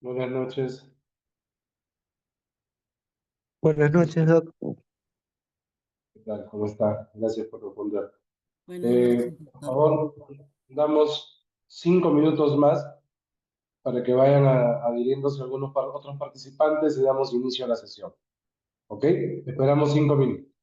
Buenas noches. Buenas noches, Doc. ¿Qué tal? ¿Cómo está? Gracias por responder. Buenas noches, Por doctor. favor, damos 5 minutos más para que vayan adhiriéndose otros participantes y damos inicio a la sesión. ¿Ok? Esperamos 5 minutos.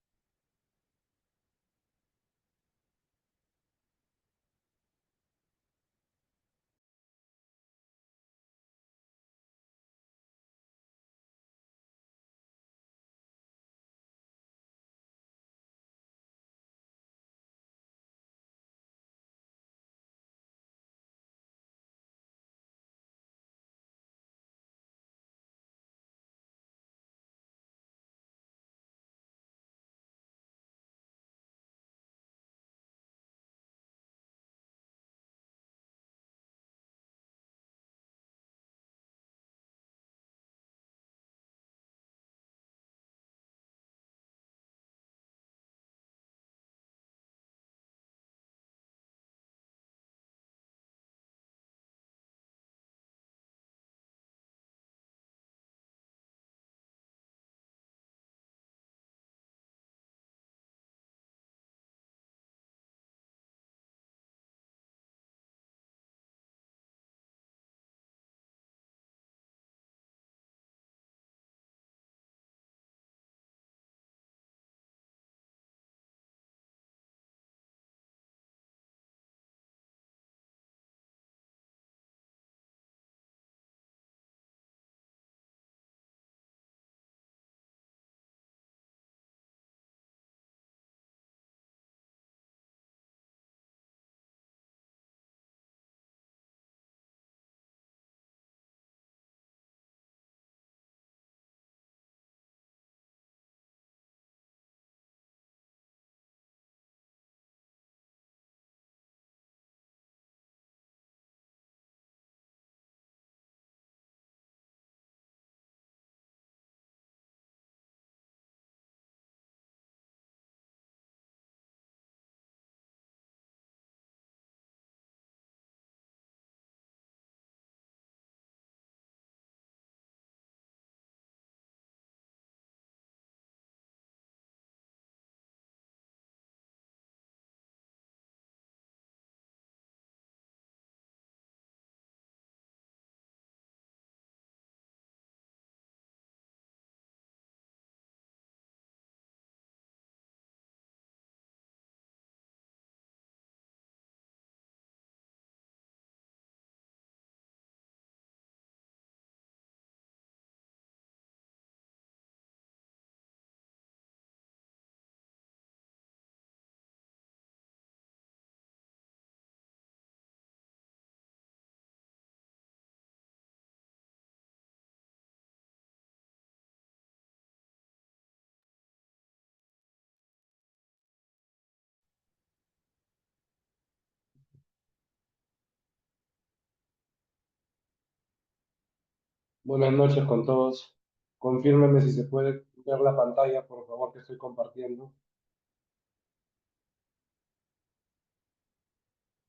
Buenas noches con todos. Confírmenme si se puede ver la pantalla, por favor, que estoy compartiendo.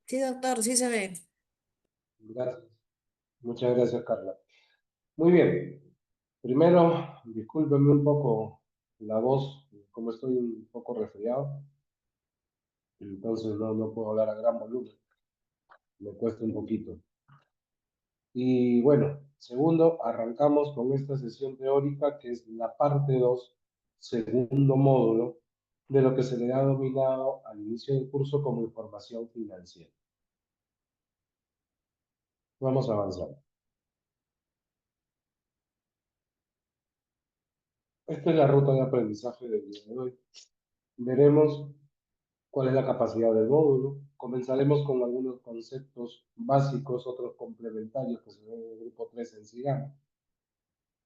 Sí, doctor, sí se ve. Gracias. Muchas gracias, Carla. Muy bien. Primero, discúlpenme un poco la voz, como estoy un poco resfriado, entonces no puedo hablar a gran volumen. Me cuesta un poquito. Y bueno, segundo, arrancamos con esta sesión teórica que es la parte 2, segundo módulo, de lo que se le ha denominado al inicio del curso como información financiera. Vamos a avanzar. Esta es la ruta de aprendizaje del día de hoy. Veremos cuál es la capacidad del módulo. Comenzaremos con algunos conceptos básicos, otros complementarios que se ven en el grupo 3 en SIGAM.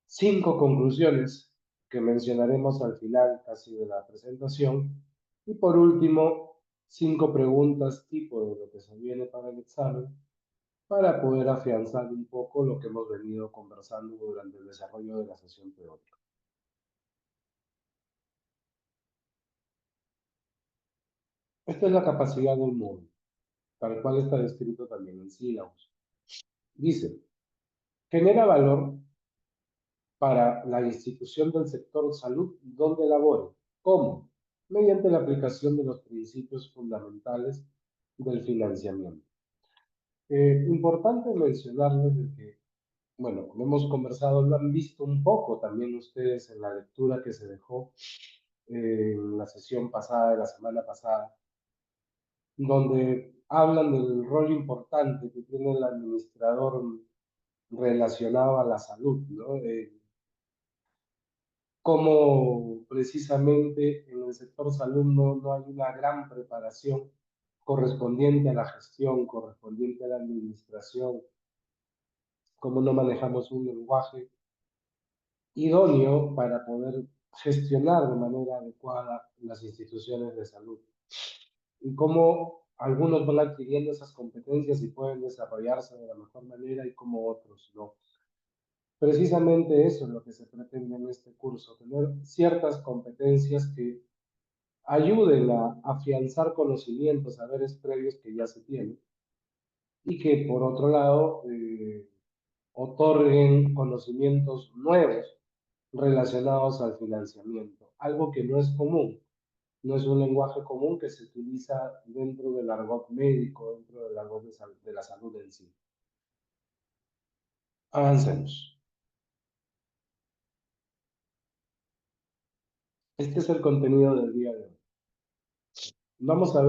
5 conclusiones que mencionaremos al final casi de la presentación. Y por último, 5 preguntas tipo de lo que se viene para el examen para poder afianzar un poco lo que hemos venido conversando durante el desarrollo de la sesión teórica. Esta es la capacidad del módulo, tal cual está descrito también en sílabos. Dice, genera valor para la institución del sector salud donde labore. ¿Cómo? Mediante la aplicación de los principios fundamentales del financiamiento. Importante mencionarles de que, bueno, como hemos conversado, lo han visto un poco también ustedes en la lectura que se dejó en la sesión pasada, de la semana pasada, donde hablan del rol importante que tiene el administrador relacionado a la salud, ¿no? Cómo precisamente en el sector salud no hay una gran preparación correspondiente a la gestión, correspondiente a la administración, cómo no manejamos un lenguaje idóneo para poder gestionar de manera adecuada las instituciones de salud y cómo algunos van adquiriendo esas competencias y pueden desarrollarse de la mejor manera y cómo otros no. Precisamente eso es lo que se pretende en este curso, tener ciertas competencias que ayuden a afianzar conocimientos, saberes previos que ya se tienen y que por otro lado otorguen conocimientos nuevos relacionados al financiamiento, algo que no es común, no es un lenguaje común que se utiliza dentro del argot médico, dentro del argot de la salud en sí. Avancemos. Este es el contenido del día de hoy. Vamos a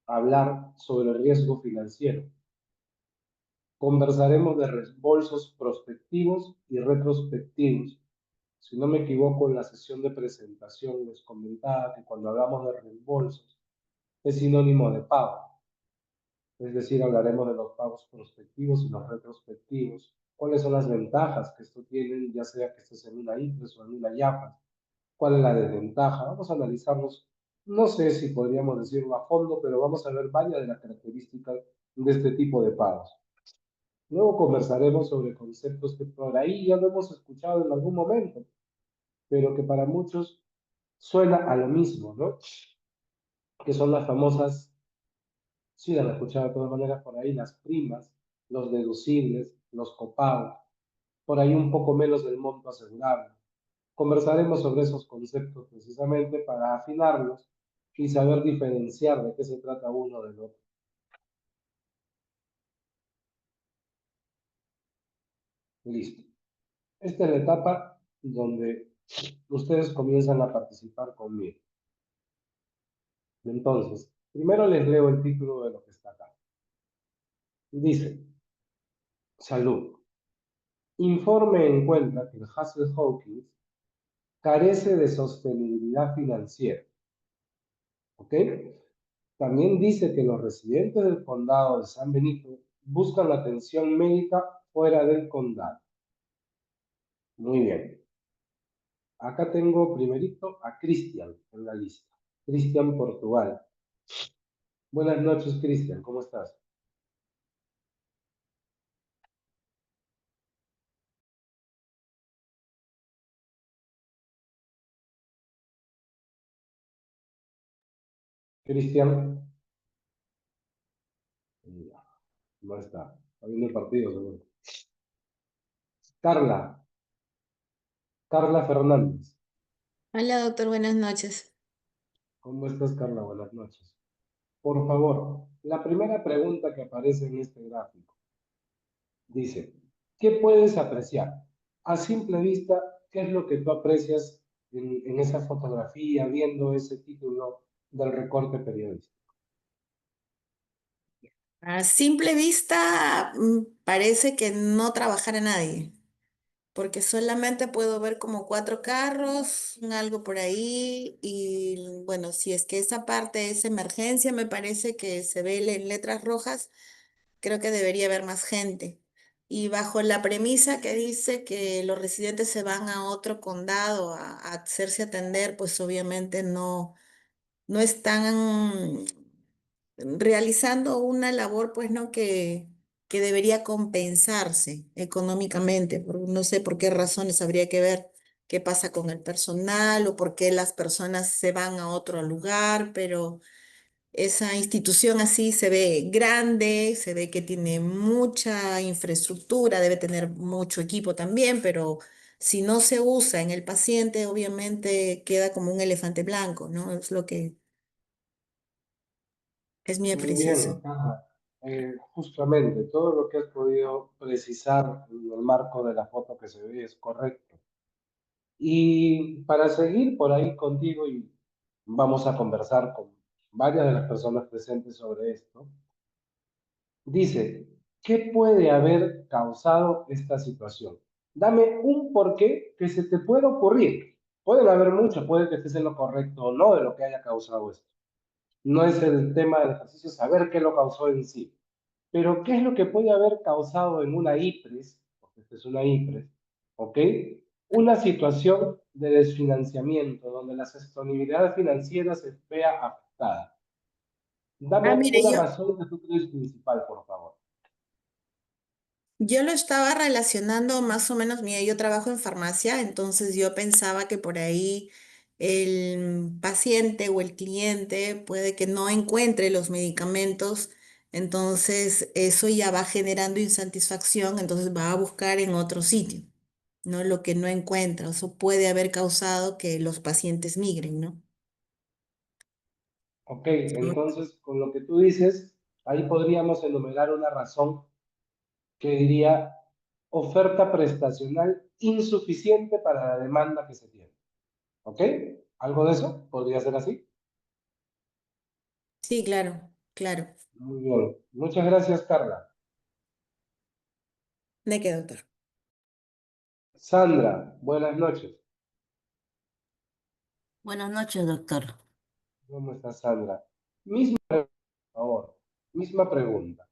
hablar sobre el riesgo financiero. Conversaremos de reembolsos prospectivos y retrospectivos. Si no me equivoco, en la sesión de presentación les comentaba que cuando hablamos de reembolsos es sinónimo de pago. Es decir, hablaremos de los pagos prospectivos y los retrospectivos. ¿Cuáles son las ventajas que esto tiene, ya sea que estés en una IPRES o en una IAPA? ¿Cuál es la desventaja? Vamos a analizarlos, no sé si podríamos decirlo a fondo, pero vamos a ver varias de las características de este tipo de pagos. Luego conversaremos sobre conceptos que por ahí ya lo hemos escuchado en algún momento, pero que para muchos suena a lo mismo, ¿no? Que son las famosas, sí, las he escuchado de todas maneras por ahí, las primas, los deducibles, los copagos, por ahí un poco menos del monto asegurable. Conversaremos sobre esos conceptos precisamente para afinarlos y saber diferenciar de qué se trata uno del otro. Listo. Esta es la etapa donde ustedes comienzan a participar conmigo. Entonces, primero les leo el título de lo que está acá. Dice, salud. Informe encuentra que el Hassel Hawkins carece de sostenibilidad financiera. ¿Ok? También dice que los residentes del condado de San Benito buscan atención médica fuera del condado. Muy bien. Acá tengo primerito a Cristian en la lista. Cristian Portugal. Buenas noches, Cristian. ¿Cómo estás? Cristian. No está. Está viendo el partido, seguro. Carla. Carla Fernández. Hola, doctor, buenas noches. ¿Cómo estás, Carla? Buenas noches. Por favor, la primera pregunta que aparece en este gráfico dice, ¿qué puedes apreciar? A simple vista, ¿qué es lo que tú aprecias en esa fotografía, viendo ese título del recorte periodístico? A simple vista, parece que no trabajara nadie, porque solamente puedo ver como cuatro carros, algo por ahí, y bueno, si es que esa parte es emergencia, me parece que se ve en letras rojas, creo que debería haber más gente. Y bajo la premisa que dice que los residentes se van a otro condado a hacerse atender, pues obviamente no están realizando una labor, pues, ¿no? Que debería compensarse económicamente. No sé por qué razones habría que ver qué pasa con el personal o por qué las personas se van a otro lugar, pero esa institución así se ve grande, se ve que tiene mucha infraestructura, debe tener mucho equipo también, pero si no se usa en el paciente, obviamente queda como un elefante blanco, ¿no? Es lo que es mi Muy bien, apreciación. Carla. Justamente todo lo que has podido precisar en el marco de la foto que se ve es correcto. Y para seguir por ahí contigo y vamos a conversar con varias de las personas presentes sobre esto, dice, ¿qué puede haber causado esta situación? Dame un porqué que se te pueda ocurrir. Pueden haber muchos, puede que estés en lo correcto o no de lo que haya causado esto. No es el tema del ejercicio saber qué lo causó en sí, pero qué es lo que puede haber causado en una IPRES, porque esta es una IPRES, ¿ok? Una situación de desfinanciamiento donde la sostenibilidad financiera se vea afectada. Ah, Dame mire, una razón que tú crees principal, por favor. yo lo estaba relacionando más o menos, mira, yo trabajo en farmacia, entonces yo pensaba que por ahí el paciente o el cliente puede que no encuentre los medicamentos, entonces eso ya va generando insatisfacción, entonces va a buscar en otro sitio, ¿no? Lo que no encuentra, eso puede haber causado que los pacientes migren, ¿no? Ok, entonces con lo que tú dices, ahí podríamos enumerar una razón que diría oferta prestacional insuficiente para la demanda que se tiene. ¿Ok? ¿Algo de eso? ¿Podría ser así? Sí, claro, claro. Muy bien. Muchas gracias, Carla. ¿De qué, doctor? Sandra, buenas noches. Buenas noches, doctor. ¿Cómo estás, Sandra? Misma, por favor, misma pregunta.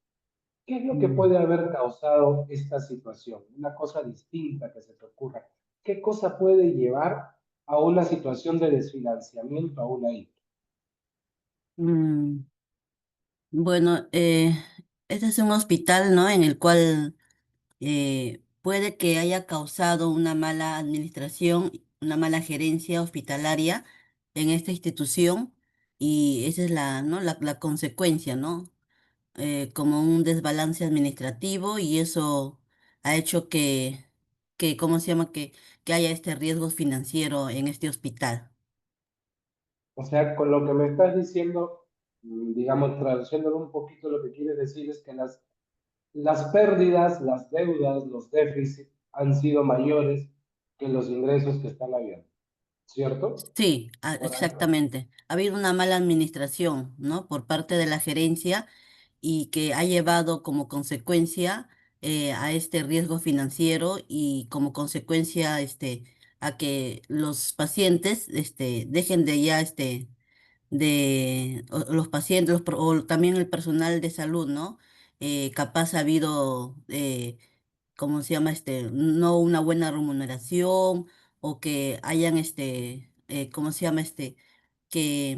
¿Qué es lo que Mm, puede haber causado esta situación? Una cosa distinta que se te ocurra. ¿Qué cosa puede llevar a una situación de desfinanciamiento a una IPA? mm, Bueno, este es un hospital, ¿no? En el cual puede que haya causado una mala administración, una mala gerencia hospitalaria en esta institución y esa es ¿no? La consecuencia, ¿no? Como un desbalance administrativo y eso ha hecho ¿cómo se llama? Que haya este riesgo financiero en este hospital. O sea, con lo que me estás diciendo, digamos, traduciéndolo un poquito, lo que quiere decir es que las pérdidas, las deudas, los déficits han sido mayores que los ingresos que están habiendo, ¿cierto? Sí, Por ahí va. exactamente. Ha habido una mala administración, ¿no? Por parte de la gerencia y que ha llevado como consecuencia a este riesgo financiero y como consecuencia a que los pacientes dejen de ya los pacientes o también el personal de salud, ¿no? Capaz ha habido ¿cómo se llama? No una buena remuneración o que hayan ¿cómo se llama? Que,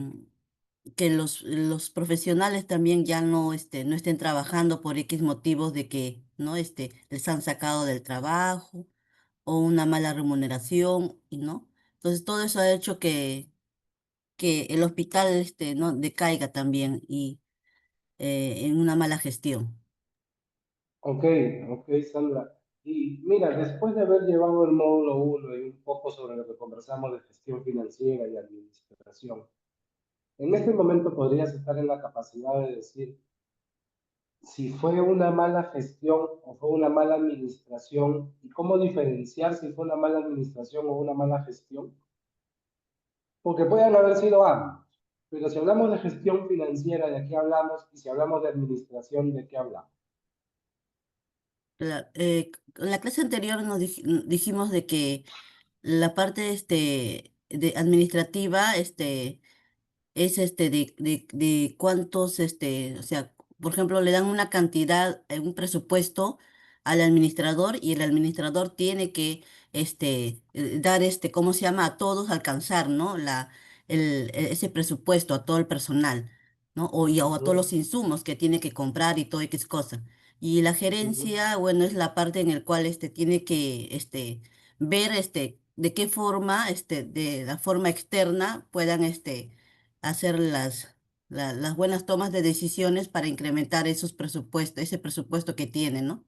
que los profesionales también ya no estén trabajando por X motivos de que, ¿no? Les han sacado del trabajo o una mala remuneración, y ¿no? Entonces todo eso ha hecho que el hospital, ¿no? Decaiga también y en una mala gestión. Ok, ok, Sandra. Y mira, después de haber llevado el módulo uno y un poco sobre lo que conversamos de gestión financiera y administración, en este momento podrías estar en la capacidad de decir si fue una mala gestión o fue una mala administración y cómo diferenciar si fue una mala administración o una mala gestión, porque pueden haber sido ambos. Pero si hablamos de gestión financiera, ¿de qué hablamos? Y si hablamos de administración, ¿de qué hablamos? En la clase anterior dijimos de que la parte de administrativa es de cuántos, o sea, por ejemplo, le dan una cantidad, un presupuesto al administrador y el administrador tiene que dar ¿cómo se llama? A todos alcanzar, ¿no? Ese presupuesto a todo el personal, ¿no? O a todos Ujú, los insumos que tiene que comprar y todo X cosa. Y la ujú. gerencia, bueno, es la parte en la cual tiene que ver de qué forma, de la forma externa puedan hacerlas. las buenas tomas de decisiones para incrementar esos presupuestos, ese presupuesto que tiene, ¿no?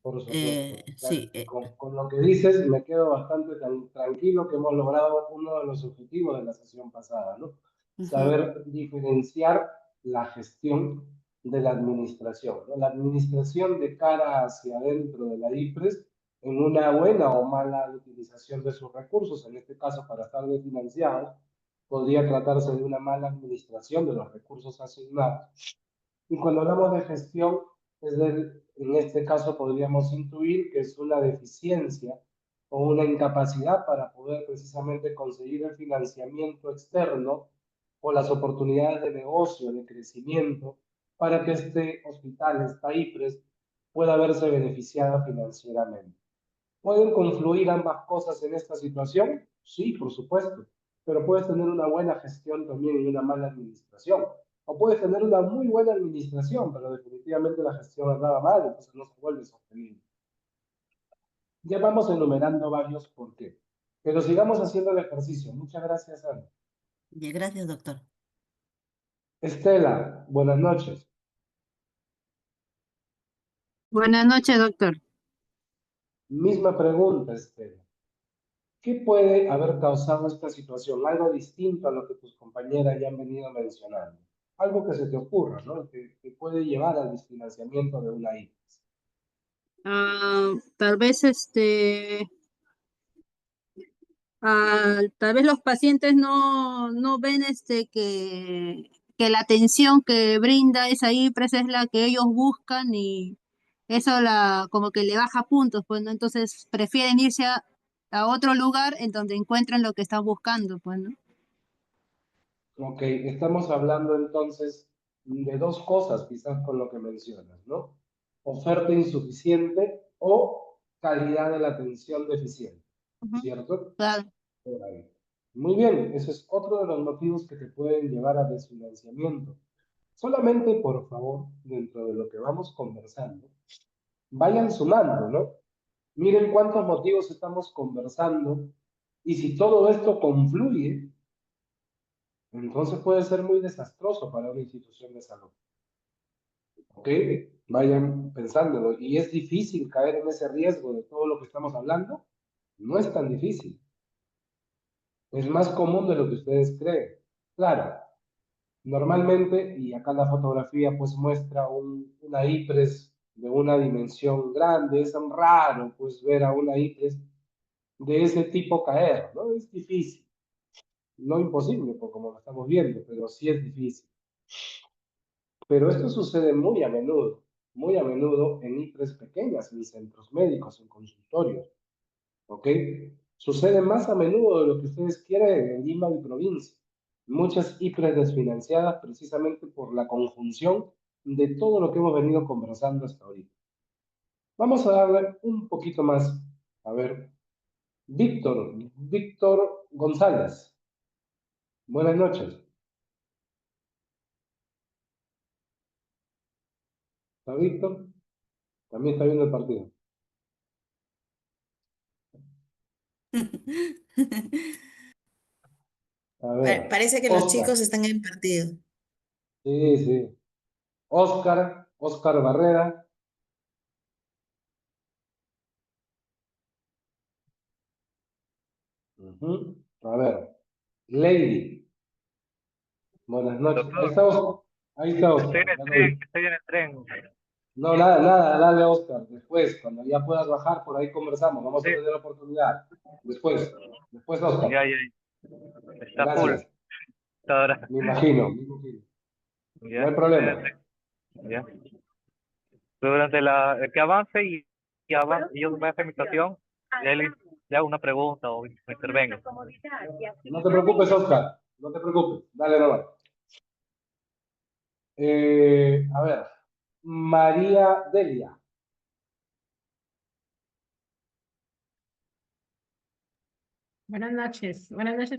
Por supuesto. Sí, Con lo que dices, me quedo bastante tranquilo que hemos logrado uno de los objetivos de la sesión pasada, ¿no? ujú, Saber diferenciar la gestión de la administración, ¿no? La administración de cara hacia adentro de la IPRES en una buena o mala utilización de sus recursos, en este caso para estar desfinanciados, podría tratarse de una mala administración de los recursos asignados. Y cuando hablamos de gestión, en este caso podríamos intuir que es una deficiencia o una incapacidad para poder precisamente conseguir el financiamiento externo o las oportunidades de negocio, de crecimiento, para que este hospital, esta IPRES, pueda verse beneficiada financieramente. ¿Pueden confluir ambas cosas en esta situación? Sí, por supuesto, pero puedes tener una buena gestión también y una mala administración. O puedes tener una muy buena administración, pero definitivamente la gestión andaba mal, entonces no se vuelve sostenible. Ya vamos enumerando varios por qué. Pero sigamos haciendo el ejercicio. Muchas gracias, Ana. y gracias, doctor. Estela, buenas noches. Buenas noches, doctor. Misma pregunta, Estela. ¿Qué puede haber causado esta situación? Algo distinto a lo que tus compañeras ya han venido mencionando. Algo que se te ocurra, ¿no? Que puede llevar al desfinanciamiento de una IPS. Tal vez tal vez los pacientes no ven que la atención que brinda esa IPRES es la que ellos buscan y eso como que le baja puntos, pues, ¿no? Entonces prefieren irse a otro lugar en donde encuentran lo que están buscando, pues, ¿no? Ok, estamos hablando entonces de dos cosas, quizás con lo que mencionas, ¿no? Oferta insuficiente o calidad de la atención deficiente, Ujú, ¿cierto? claro. Por ahí. Muy bien, ese es otro de los motivos que te pueden llevar a desfinanciamiento. Solamente, por favor, dentro de lo que vamos conversando, vayan sumando, ¿no? Miren cuántos motivos estamos conversando y si todo esto confluye, entonces puede ser muy desastroso para una institución de salud. ¿Ok? Vayan pensándolo. Y es difícil caer en ese riesgo de todo lo que estamos hablando. No es tan difícil. Es más común de lo que ustedes creen. Claro, normalmente, y acá la fotografía pues muestra una IPRES de una dimensión grande, es raro pues ver a una IPRES de ese tipo caer, ¿no? Es difícil, no imposible, por como lo estamos viendo, pero sí es difícil. Pero esto sucede muy a menudo en IPRES pequeñas, en centros médicos, en consultorios, ¿ok? Sucede más a menudo de lo que ustedes quieren en Lima y provincia. Muchas IPRES desfinanciadas precisamente por la conjunción de todo lo que hemos venido conversando hasta ahorita. Vamos a darle un poquito más. A ver, Víctor González. Buenas noches. ¿Está Víctor? También está viendo el partido. A ver, Parece que los Oscar. chicos están en partido. Sí, sí. Oscar Barrera. Ujú. A ver, Lady. Buenas noches. Ahí Doctor, está Oscar. Ahí está Oscar. Ya lo vi. estoy en el tren. No, nada, nada, dale Oscar. Después, cuando ya puedas bajar, por ahí conversamos. Vamos Sí, a tener oportunidad. Después Oscar. ya, está full. Gracias. Hasta ahora. Me imagino, me imagino. No Ya, hay problema. ya. Durante el que avance y yo voy a hacer mi estación, y le hago una pregunta o intervengo. No te preocupes, Oscar. No te preocupes. Dale nomás. A ver, María Delia. Buenas noches,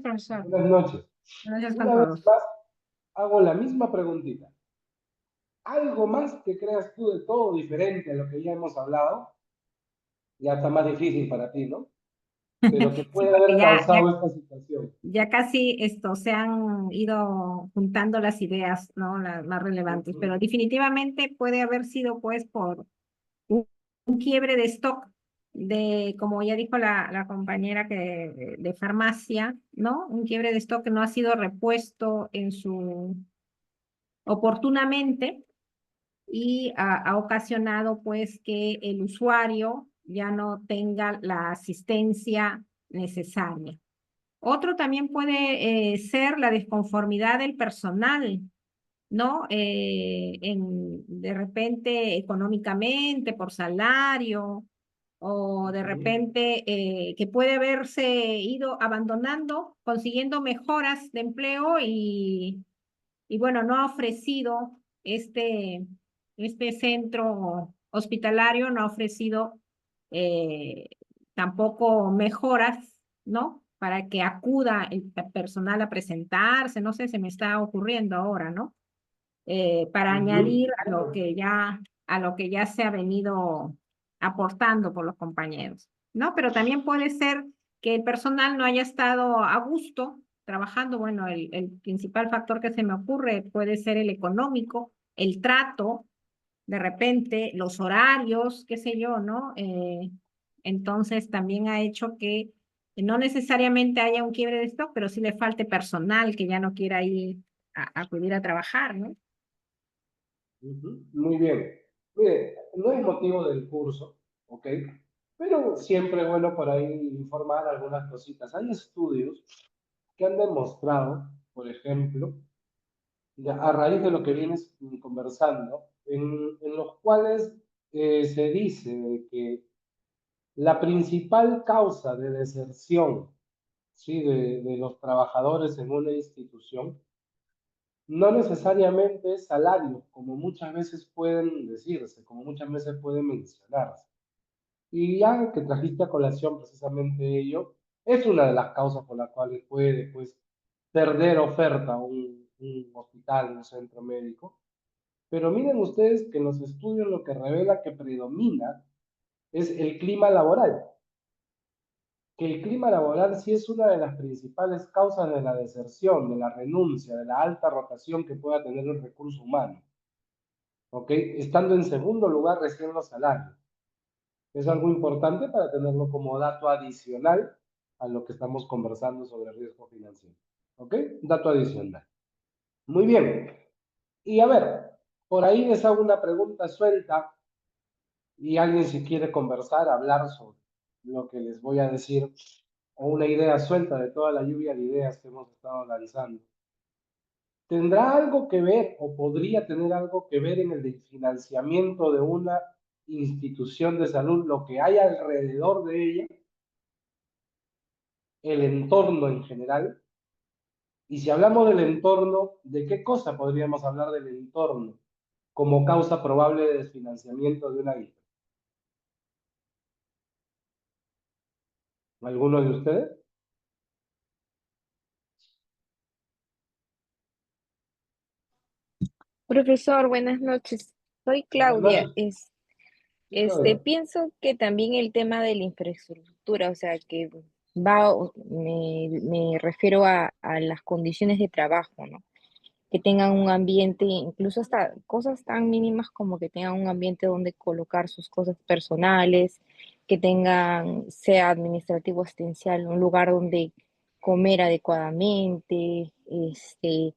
profesor. Buenas noches. Buenas noches con Una vez todos. más, hago la misma preguntita. ¿Algo más que creas tú de todo diferente a lo que ya hemos hablado? Ya está más difícil para ti, ¿no? pero que Sí, puede porque haber causado esta situación. ya casi se han ido juntando las ideas, ¿no? Las más relevantes, Ujú, pero definitivamente puede haber sido pues por un quiebre de stock de, como ya dijo la compañera de farmacia, ¿no? Un quiebre de stock que no ha sido repuesto oportunamente y ha ocasionado pues que el usuario ya no tenga la asistencia necesaria. Otro también puede ser la desconformidad del personal, ¿no? De repente económicamente, por salario, o de ujú, repente que puede haberse ido abandonando, consiguiendo mejoras de empleo y bueno, no ha ofrecido este centro hospitalario, no ha ofrecido eh, tampoco mejoras, ¿no? Para que acuda el personal a presentarse, no sé, se me está ocurriendo ahora, ¿no? Para ujú. añadir a lo que ya se ha venido aportando por los compañeros, ¿no? Pero también puede ser que el personal no haya estado a gusto trabajando. Bueno, el principal factor que se me ocurre puede ser el económico, el trato, de repente, los horarios, qué sé yo, ¿no? Entonces también ha hecho que no necesariamente haya un quiebre de stock, pero sí le falte personal que ya no quiera ir a acudir a trabajar, ¿no? Ujú, muy bien. Mire, no es motivo del curso, ¿ok? Pero siempre es bueno por ahí informar algunas cositas. Hay estudios que han demostrado, por ejemplo, a raíz de lo que vienes conversando, en los cuales se dice de que la principal causa de deserción, ¿sí? De los trabajadores en una institución no necesariamente es salario, como muchas veces pueden decirse, como muchas veces pueden mencionarse. Y ya que trajiste a colación precisamente ello, es una de las causas por las cuales puede, pues, perder oferta un hospital, un centro médico. Pero miren ustedes que en los estudios lo que revela que predomina es el clima laboral, que el clima laboral sí es una de las principales causas de la deserción, de la renuncia, de la alta rotación que pueda tener el recurso humano. ¿Ok? Estando en segundo lugar recién los salarios. Es algo importante para tenerlo como dato adicional a lo que estamos conversando sobre riesgo financiero. ¿Ok? Dato adicional. Muy bien. Y a ver, por ahí les hago una pregunta suelta y alguien si quiere conversar, hablar sobre lo que les voy a decir o una idea suelta de toda la lluvia de ideas que hemos estado lanzando. ¿Tendrá algo que ver o podría tener algo que ver en el financiamiento de una institución de salud, lo que hay alrededor de ella, el entorno en general? Y si hablamos del entorno, ¿de qué cosa podríamos hablar del entorno como causa probable de desfinanciamiento de una isla? ¿Alguno de ustedes? Profesor, buenas noches. Soy Buenas Claudia. noches. Sí, Claudia. Pienso que también el tema de la infraestructura, o sea, que me refiero a las condiciones de trabajo, ¿no? Que tengan un ambiente, incluso hasta cosas tan mínimas como que tengan un ambiente donde colocar sus cosas personales, que tengan, sea administrativo o asistencial, un lugar donde comer adecuadamente,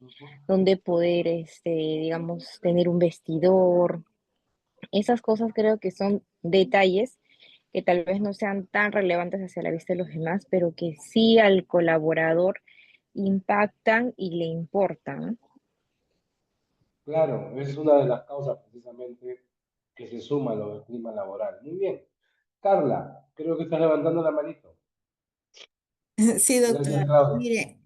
Ujú. donde poder, digamos, tener un vestidor. Esas cosas creo que son detalles que tal vez no sean tan relevantes hacia la vista de los demás, pero que sí al colaborador impactan y le importan. Claro, es una de las causas precisamente que se suma a lo del clima laboral. Muy bien. Carla, creo que estás levantando la manito. Sí, Gracias, doctora. Claudia. Mire,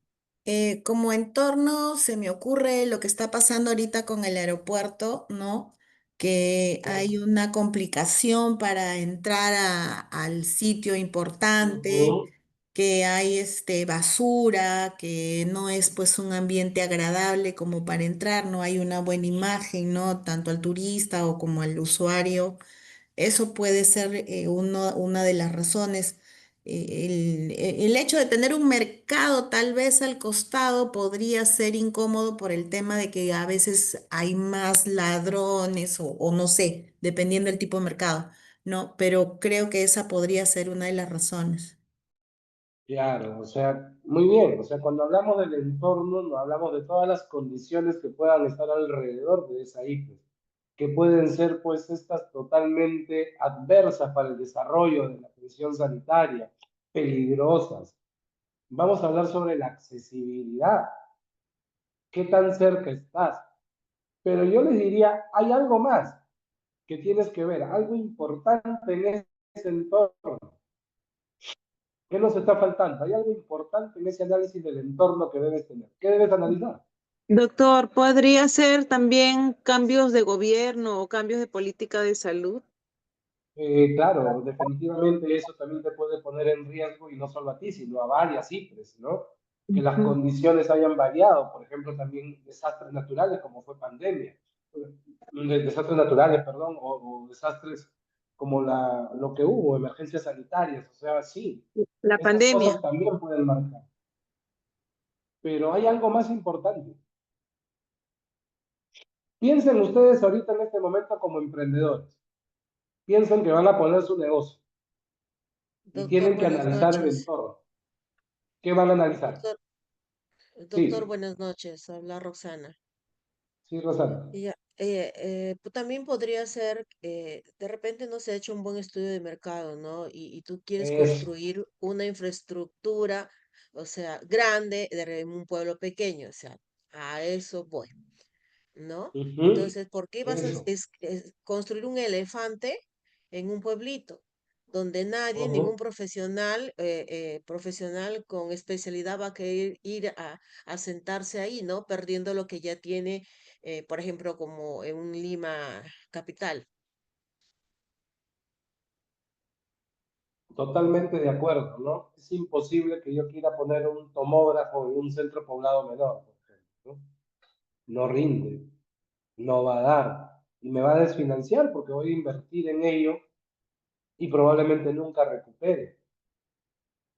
como entorno se me ocurre lo que está pasando ahorita con el aeropuerto, ¿no? Que hay una complicación para entrar al sitio importante, Ujú. que hay basura, que no es pues un ambiente agradable como para entrar, no hay una buena imagen, ¿no? Tanto al turista o como al usuario. Eso puede ser una de las razones. el hecho de tener un mercado tal vez al costado podría ser incómodo por el tema de que a veces hay más ladrones o no sé, dependiendo del tipo de mercado, ¿no? Pero creo que esa podría ser una de las razones. Claro, o sea, muy bien, o sea, cuando hablamos del entorno, no hablamos de todas las condiciones que puedan estar alrededor de esa IPRES, que pueden ser pues estas totalmente adversas para el desarrollo de la atención sanitaria, peligrosas. Vamos a hablar sobre la accesibilidad, qué tan cerca estás. Pero yo les diría, hay algo más que tienes que ver, algo importante en ese entorno. ¿Qué nos está faltando? Hay algo importante en ese análisis del entorno que debes tener. ¿Qué debes analizar? Doctor, ¿podría ser también cambios de gobierno o cambios de política de salud? Claro, definitivamente eso también te puede poner en riesgo y no solo a ti, sino a varias IPRES, ¿no? Que las Ujú. condiciones hayan variado, por ejemplo, también desastres naturales como fue pandemia, desastres naturales, perdón, o desastres como lo que hubo, emergencias sanitarias, o sea, sí, La estas pandemia. cosas también pueden marcar. Pero hay algo más importante. Piensen ustedes ahorita en este momento como emprendedores. Piensen que van a poner su negocio y Doctor, tienen que buenas analizar el noches. entorno. ¿Qué van a analizar? Doctor, doctor, Sí, buenas noches. Habla Roxana. sí, Rosana. Y ya, también podría ser, de repente no se ha hecho un buen estudio de mercado, ¿no? Y tú quieres Es, construir una infraestructura, o sea, grande en un pueblo pequeño, o sea, a eso voy, ¿no? ujú, Entonces, ¿por qué vas a eso. construir un elefante en un pueblito donde nadie, ningún Ujú. profesional, profesional con especialidad va a querer ir a sentarse ahí, ¿no? Perdiendo lo que ya tiene, por ejemplo, como en un Lima capital. Totalmente de acuerdo, ¿no? Es imposible que yo quiera poner un tomógrafo en un centro poblado menor, por ejemplo, ¿no? No rinde, no va a dar y me va a desfinanciar porque voy a invertir en ello y probablemente nunca recupere.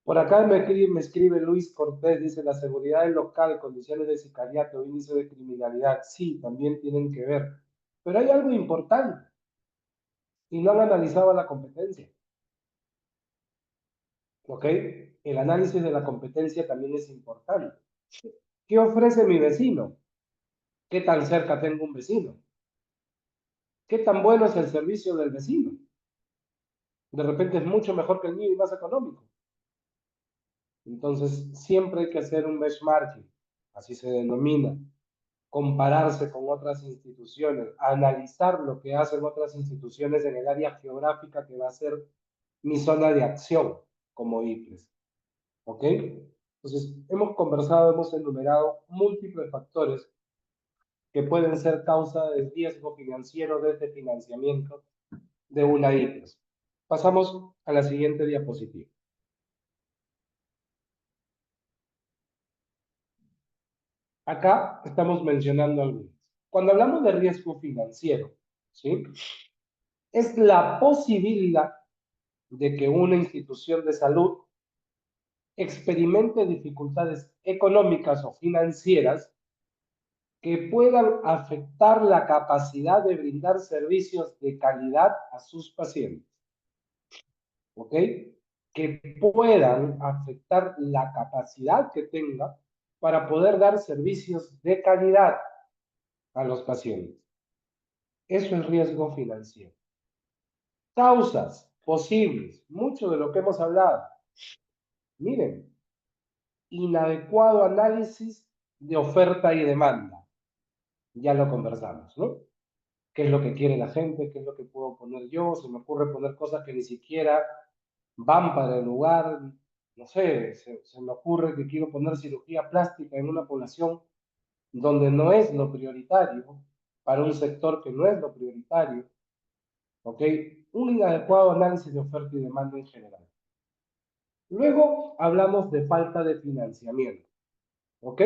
Por acá me escribe Luis Cortés, dice, la seguridad local, condiciones de sicariato, índice de criminalidad, sí, también tienen que ver. Pero hay algo importante y no han analizado la competencia, ¿ok? El análisis de la competencia también es importante. ¿Qué ofrece mi vecino? ¿Qué tan cerca tengo un vecino? ¿Qué tan bueno es el servicio del vecino? De repente es mucho mejor que el mío y más económico. Entonces, siempre hay que hacer un benchmarking, así se denomina, compararse con otras instituciones, analizar lo que hacen otras instituciones en el área geográfica que va a ser mi zona de acción como IPRES. ¿Ok? Entonces, hemos conversado, hemos enumerado múltiples factores que pueden ser causa de riesgo financiero desde financiamiento de una IPRES. Pasamos a la siguiente diapositiva. Acá estamos mencionando algunos. Cuando hablamos de riesgo financiero, ¿sí? Es la posibilidad de que una institución de salud experimente dificultades económicas o financieras que puedan afectar la capacidad de brindar servicios de calidad a sus pacientes. ¿Ok? Que puedan afectar la capacidad que tenga para poder dar servicios de calidad a los pacientes. Eso es riesgo financiero. Causas posibles, mucho de lo que hemos hablado. Miren, inadecuado análisis de oferta y demanda. Ya lo conversamos, ¿no? ¿Qué es lo que quiere la gente? ¿Qué es lo que puedo poner yo? Se me ocurre poner cosas que ni siquiera van para el lugar. No sé, se me ocurre que quiero poner cirugía plástica en una población donde no es lo prioritario, para un sector que no es lo prioritario. ¿Ok? Un inadecuado análisis de oferta y demanda en general. Luego hablamos de falta de financiamiento. ¿Ok?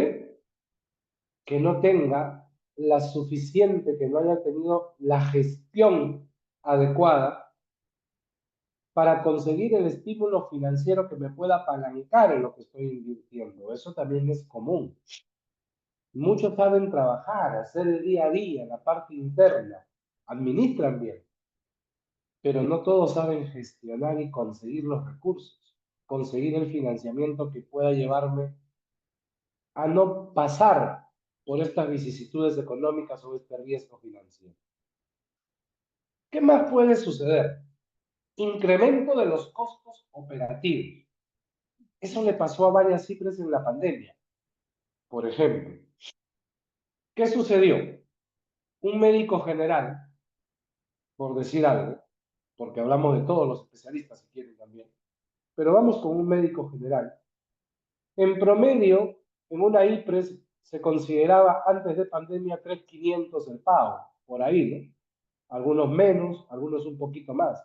Que no tenga la suficiente, que no haya tenido la gestión adecuada para conseguir el estímulo financiero que me pueda apalancar en lo que estoy invirtiendo. Eso también es común. Muchos saben trabajar, hacer el día a día, la parte interna, administran bien, pero no todos saben gestionar y conseguir los recursos, conseguir el financiamiento que pueda llevarme a no pasar por estas vicisitudes económicas o este riesgo financiero. ¿Qué más puede suceder? Incremento de los costos operativos. Eso le pasó a varias cifras en la pandemia. Por ejemplo, ¿qué sucedió? Un médico general, por decir algo, porque hablamos de todos los especialistas si quieren también, pero vamos con un médico general. En promedio, en una IPRES se consideraba antes de pandemia 3.500 el pago, por ahí, ¿no? Algunos menos, algunos un poquito más.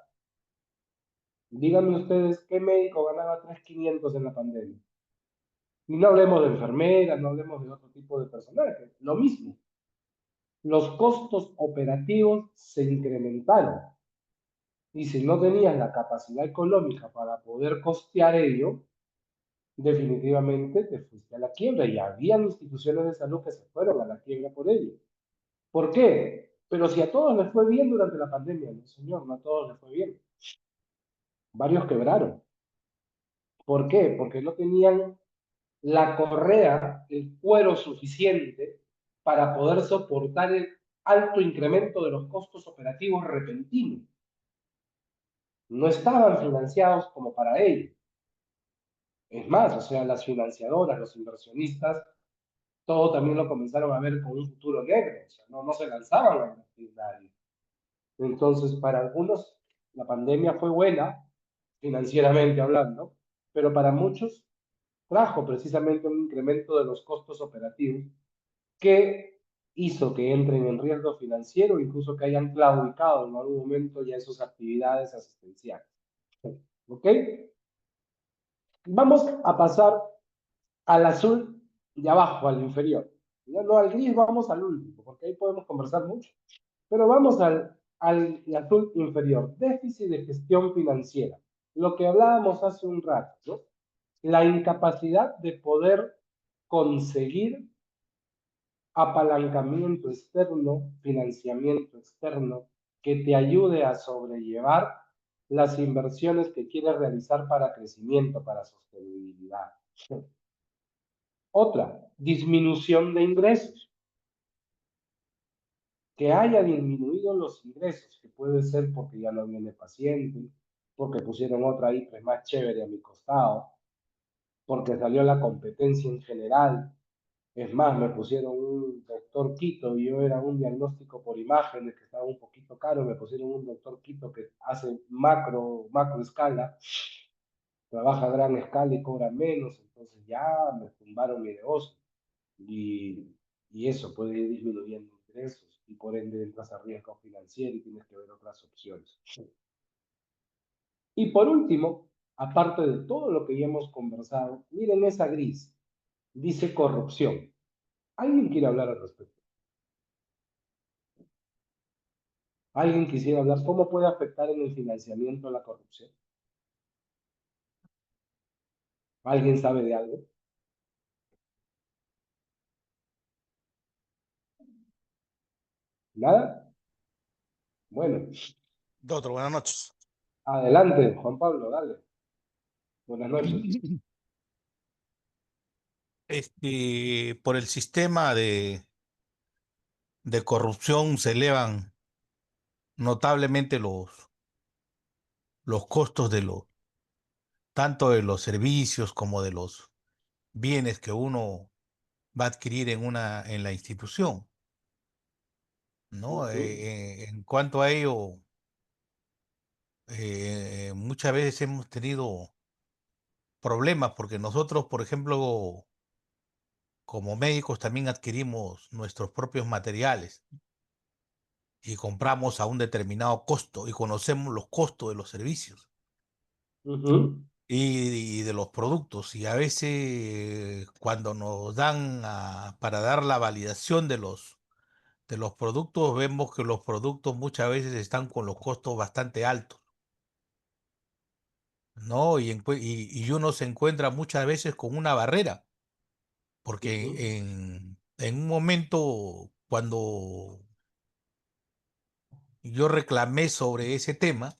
Díganme ustedes, ¿qué médico ganaba 3.500 en la pandemia? Y no hablemos de enfermeras, no hablemos de otro tipo de personal, lo mismo. Los costos operativos se incrementaron. Y si no tenías la capacidad económica para poder costear ello, definitivamente te fuiste a la quiebra. Y había instituciones de salud que se fueron a la quiebra por ello. ¿Por qué? Pero si a todos les fue bien durante la pandemia, no señor, no a todos les fue bien. Varios quebraron. ¿Por qué? Porque no tenían la correa, el cuero suficiente para poder soportar el alto incremento de los costos operativos repentinos. No estaban financiados como para ello. Es más, o sea, las financiadoras, los inversionistas, todo también lo comenzaron a ver con un futuro negro, o sea, no se lanzaban a invertir nadie. Entonces, para algunos, la pandemia fue buena, financieramente hablando, pero para muchos trajo precisamente un incremento de los costos operativos que hizo que entren en riesgo financiero, incluso que hayan claudicado en algún momento ya en sus actividades asistenciales. ¿Ok? Vamos a pasar al azul de abajo, al inferior. Ya no al gris, vamos al último, porque ahí podemos conversar mucho. Pero vamos al azul inferior, déficit de gestión financiera. Lo que hablábamos hace un rato, ¿no? La incapacidad de poder conseguir apalancamiento externo, financiamiento externo, que te ayude a sobrellevar las inversiones que quieres realizar para crecimiento, para sostenibilidad. Otra, disminución de ingresos. Que haya disminuido los ingresos, que puede ser porque ya no viene paciente, porque pusieron otra IPRES más chévere a mi costado, porque salió la competencia en general. Es más, me pusieron un doctor Quito y yo era un diagnóstico por imágenes que estaba un poquito caro, me pusieron un doctor Quito que hace macro escala, trabaja a gran escala y cobra menos, entonces ya me tumbaron mi negocio. Y eso puede ir disminuyendo ingresos y por ende entras a riesgo financiero y tienes que ver otras opciones. Y por último, aparte de todo lo que ya hemos conversado, miren esa gris, dice corrupción. ¿Alguien quiere hablar al respecto? ¿Alguien quisiera hablar cómo puede afectar en el financiamiento la corrupción? ¿Alguien sabe de algo? ¿Nada? Bueno, Doctor, buenas noches. adelante, Juan Pablo, dale. Buenas noches. Por el sistema de corrupción se elevan notablemente los costos tanto de los servicios como de los bienes que uno va a adquirir en la institución, ¿no? En cuanto a ello, muchas veces hemos tenido problemas porque nosotros, por ejemplo, como médicos también adquirimos nuestros propios materiales y compramos a un determinado costo y conocemos los costos de los servicios y de los productos. Y a veces cuando nos dan para dar la validación de los productos, vemos que los productos muchas veces están con los costos bastante altos. ¿no? Y uno se encuentra muchas veces con una barrera, Ujú, porque en un momento cuando yo reclamé sobre ese tema,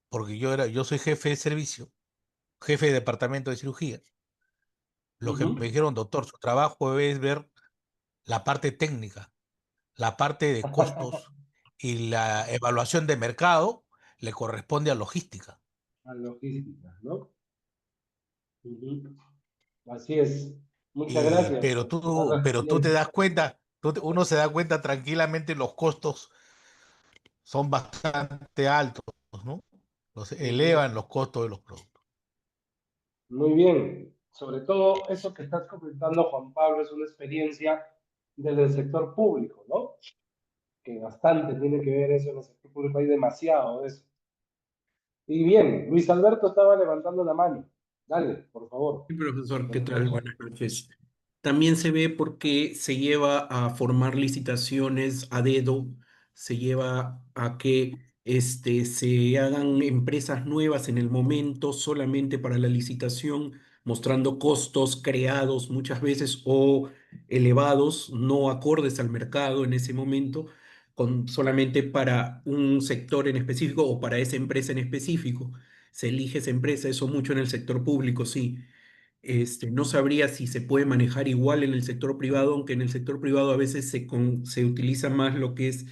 porque yo soy jefe de servicio, jefe de departamento de cirugía, lo que me ujú. dijeron, doctor, su trabajo es ver la parte técnica, la parte de costos y la evaluación de mercado le corresponde a logística. A logística, ¿no? Ujú. Así es. Muchas gracias por la Pero tú te referencia. das cuenta, uno se da cuenta tranquilamente los costos son bastante altos, ¿no? Los Ujú. elevan los costos de los productos. Muy bien. Sobre todo eso que estás comentando, Juan Pablo, es una experiencia desde el sector público, ¿no? Que bastante tiene que ver eso en el sector público, hay demasiado de eso. Y bien, Luis Alberto estaba levantando la mano. Dale, por favor. Sí, profesor, Te ¿qué tal? escucho. Buenas noches. También se ve porque se lleva a formar licitaciones a dedo, se lleva a que se hagan empresas nuevas en el momento solamente para la licitación, mostrando costos creados muchas veces o elevados, no acordes al mercado en ese momento, solamente para un sector en específico o para esa empresa en específico. Se elige esa empresa, eso mucho en el sector público, sí. No sabría si se puede manejar igual en el sector privado, aunque en el sector privado a veces se utiliza más lo que es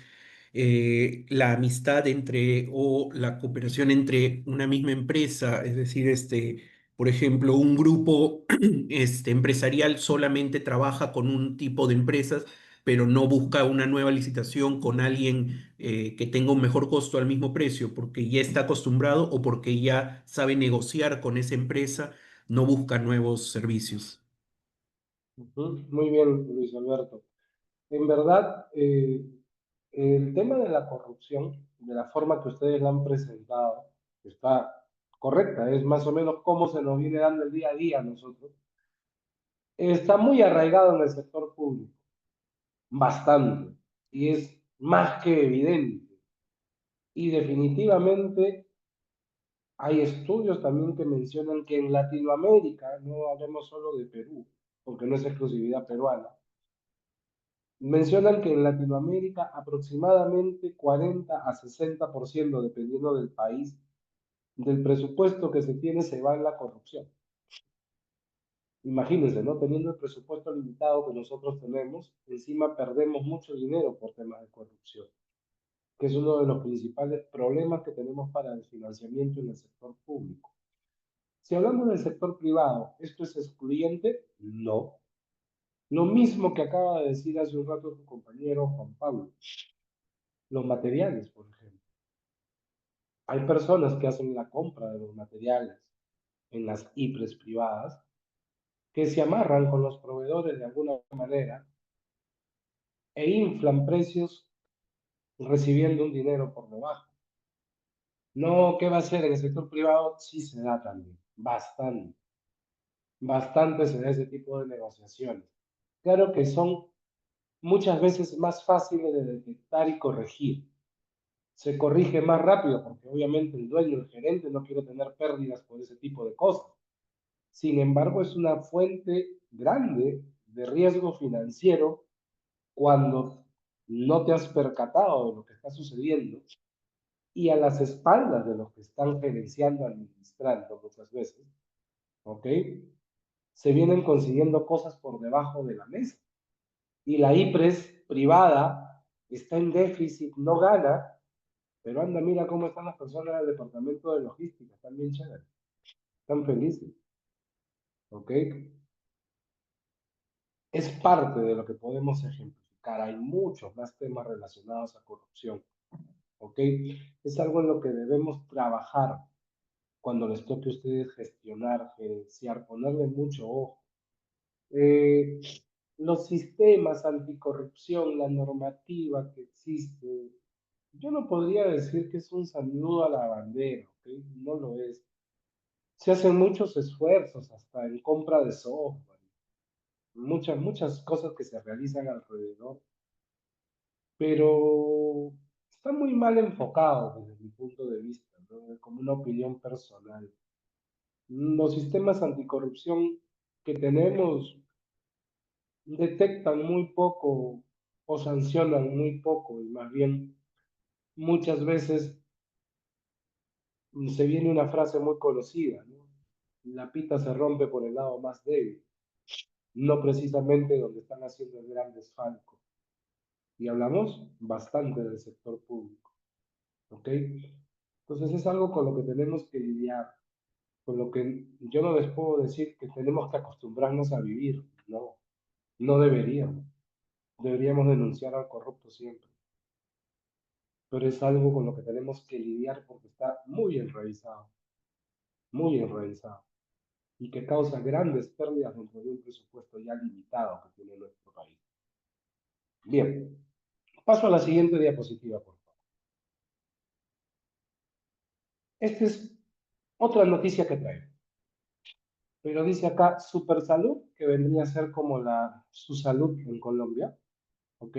la amistad entre o la cooperación entre una misma empresa, es decir, por ejemplo, un grupo empresarial solamente trabaja con un tipo de empresas, pero no busca una nueva licitación con alguien que tenga un mejor costo al mismo precio, porque ya está acostumbrado o porque ya sabe negociar con esa empresa, no busca nuevos servicios. Ujú. Muy bien, Luis Alberto. En verdad, el tema de la corrupción, de la forma que ustedes la han presentado, está correcta, es más o menos cómo se nos viene dando el día a día a nosotros. Está muy arraigado en el sector público, bastante, y es más que evidente. Y definitivamente hay estudios también que mencionan que en Latinoamérica, no hablemos solo de Perú, porque no es exclusividad peruana, mencionan que en Latinoamérica aproximadamente 40 a 60%, dependiendo del país, del presupuesto que se tiene se va en la corrupción. Imagínense, ¿no? Teniendo el presupuesto limitado que nosotros tenemos, encima perdemos mucho dinero por temas de corrupción, que es uno de los principales problemas que tenemos para el financiamiento en el sector público. Si hablamos del sector privado, ¿esto es excluyente? No. Lo mismo que acaba de decir hace un rato tu compañero Juan Pablo. Los materiales, por ejemplo. Hay personas que hacen la compra de los materiales en las IPRES privadas que se amarran con los proveedores de alguna manera e inflan precios recibiendo un dinero por debajo. No, ¿qué va a hacer en el sector privado? Sí se da también, bastante, bastante se da ese tipo de negociaciones. Claro que son muchas veces más fáciles de detectar y corregir. Se corrige más rápido porque obviamente el dueño, el gerente no quiere tener pérdidas por ese tipo de cosas. Sin embargo, es una fuente grande de riesgo financiero cuando no te has percatado de lo que está sucediendo y a las espaldas de los que están gerenciando, administrando muchas veces, ¿ok? Se vienen consiguiendo cosas por debajo de la mesa. Y la IPRES privada está en déficit, no gana, pero anda, mira cómo están las personas del departamento de logística, están bien chéveres, están felices, ¿ok? Es parte de lo que podemos ejemplificar. Hay muchos más temas relacionados a corrupción, ¿ok? Es algo en lo que debemos trabajar cuando les toque a ustedes gestionar, gerenciar, ponerle mucho ojo. Eh, los sistemas anticorrupción, la normativa que existe, yo no podría decir que es un saludo a la bandera, ¿ok? No lo es. Se hacen muchos esfuerzos hasta en compra de software, muchas cosas que se realizan alrededor, pero está muy mal enfocado desde mi punto de vista, ¿no? Como como una opinión personal. Los sistemas anticorrupción que tenemos detectan muy poco o sancionan muy poco, y más bien muchas veces se viene una frase muy conocida, ¿no? La pita se rompe por el lado más débil, no precisamente donde están haciendo el gran desfalco. Y hablamos bastante del sector público, ¿ok? Entonces es algo con lo que tenemos que lidiar, con lo que yo no les puedo decir que tenemos que acostumbrarnos a vivir, no, no deberíamos. Deberíamos denunciar al corrupto siempre, pero es algo con lo que tenemos que lidiar porque está muy enraizado, y que causa grandes pérdidas dentro de un presupuesto ya limitado que tiene nuestro país. Bien, paso a la siguiente diapositiva, por favor. Esta es otra noticia que traigo, pero dice acá Supersalud, que vendría a ser como su salud en Colombia, ¿ok?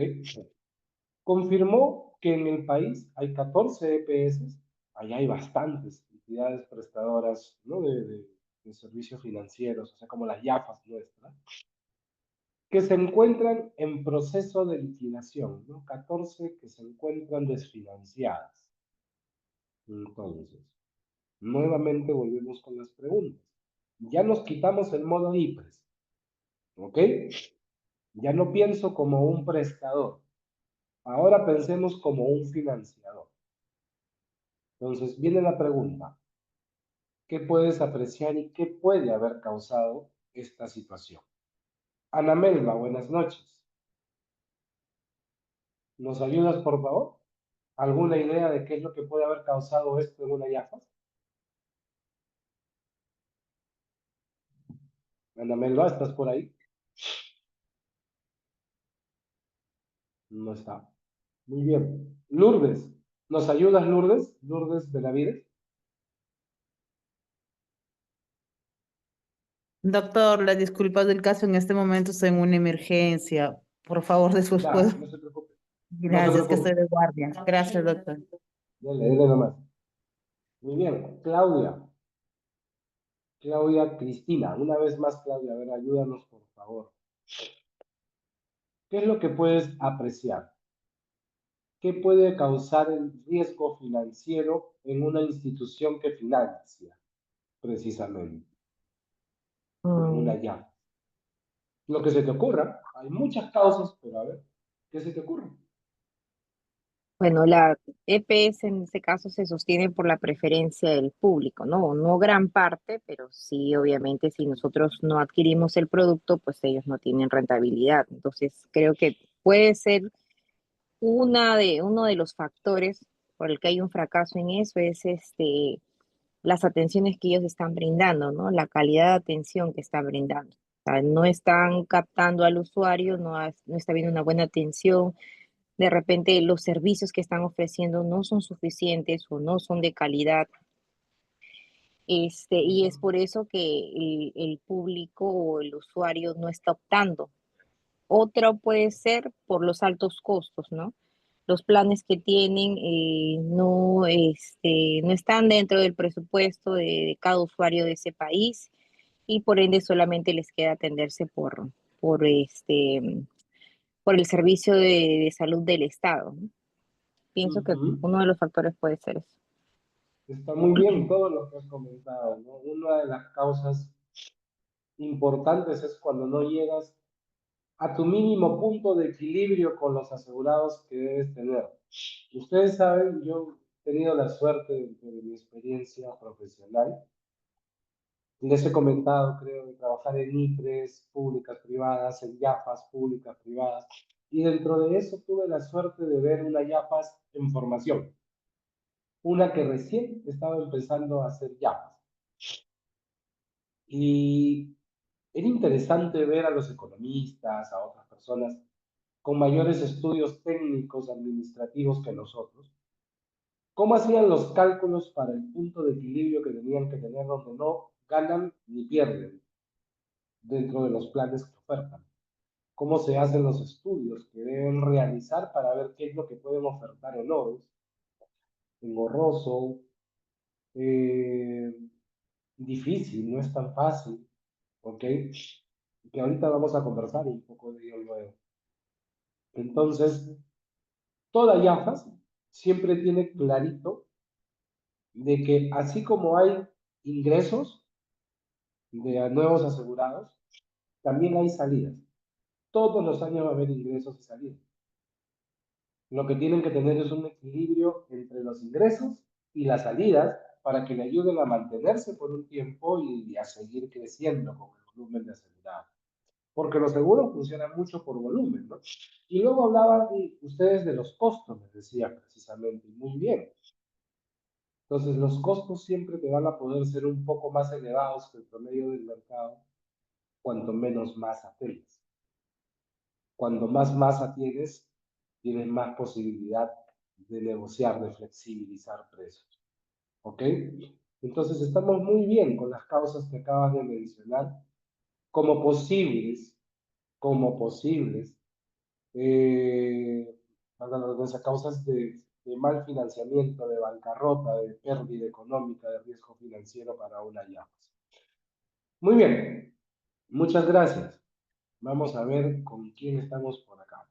Confirmó que en el país hay 14 EPS, allá hay bastantes entidades prestadoras, ¿no? de servicios financieros, o sea, como las YAFAs nuestras, que se encuentran en proceso de liquidación, ¿no? 14 que se encuentran desfinanciadas. Entonces, nuevamente volvemos con las preguntas. Ya nos quitamos el modo IPRES, ¿ok? Ya no pienso como un prestador, ahora pensemos como un financiador. Entonces, viene la pregunta, ¿qué puedes apreciar y qué puede haber causado esta situación? Ana Melba, buenas noches. ¿Nos ayudas, por favor? ¿Alguna idea de qué es lo que puede haber causado esto en una YAFAS? Ana Melba, ¿estás por ahí? No está. Muy bien. Lourdes, ¿nos ayudas, Lourdes? Lourdes Benavides. Doctor, las disculpas del caso, en este momento estoy en una emergencia. Por favor, después puedo. No se preocupe. Gracias, que estoy de guardia. Gracias, doctor. Dele nomás. Muy bien. Claudia. Claudia Cristina. Una vez más, Claudia, a ver, ayúdanos, por favor. ¿Qué es lo que puedes apreciar? ¿Qué puede causar el riesgo financiero en una institución que financia, precisamente? En una llave. Lo que se te ocurra. Hay muchas causas, pero a ver, ¿qué se te ocurre? Bueno, la EPS en este caso se sostiene por la preferencia del público, ¿no? No gran parte, pero sí, obviamente, si nosotros no adquirimos el producto, pues ellos no tienen rentabilidad. Entonces, creo que puede ser uno de los factores por el que hay un fracaso en eso es las atenciones que ellos están brindando, ¿no? La calidad de atención que están brindando. O sea, no están captando al usuario, no está viendo una buena atención. De repente los servicios que están ofreciendo no son suficientes o no son de calidad. Y es por eso que el público o el usuario no está optando. Otro puede ser por los altos costos, ¿no? Los planes que tienen no están dentro del presupuesto de cada usuario de ese país y por ende solamente les queda atenderse por, este, por el servicio de salud del Estado, ¿no? Pienso que uno de los factores puede ser eso. Está muy bien todo lo que has comentado, ¿no? Una de las causas importantes es cuando no llegas a tu mínimo punto de equilibrio con los asegurados que debes tener. Ustedes saben, yo he tenido la suerte de mi experiencia profesional. Les he comentado, creo, de trabajar en IPRES públicas, privadas, en YAFAS públicas, privadas, y dentro de eso tuve la suerte de ver una YAFAS en formación, una que recién estaba empezando a hacer YAFAS. Y era interesante ver a los economistas, a otras personas con mayores estudios técnicos administrativos que nosotros, cómo hacían los cálculos para el punto de equilibrio que tenían que tener donde no ganan ni pierden dentro de los planes que ofertan. Cómo se hacen los estudios que deben realizar para ver qué es lo que pueden ofertar en oro, en Borroso, difícil, no es tan fácil, ¿ok? Que ahorita vamos a conversar un poco de ello luego. Entonces, toda IAFAS siempre tiene clarito de que así como hay ingresos de nuevos asegurados, también hay salidas. Todos los años va a haber ingresos y salidas. Lo que tienen que tener es un equilibrio entre los ingresos y las salidas para que le ayuden a mantenerse por un tiempo y a seguir creciendo con el volumen de asegurados. Porque los seguros funcionan mucho por volumen, ¿no? Y luego hablaban ustedes de los costos, les decía precisamente, muy bien. Entonces, los costos siempre te van a poder ser un poco más elevados que el promedio del mercado, cuanto menos masa tengas. Cuando más masa tienes, tienes más posibilidad de negociar, de flexibilizar precios. ¿Ok? Entonces, estamos muy bien con las causas que acabas de mencionar como posibles, como posibles, causas de mal financiamiento, de bancarrota, de pérdida económica, de riesgo financiero para una IAFAS. Muy bien, muchas gracias. Vamos a ver con quién estamos por acá.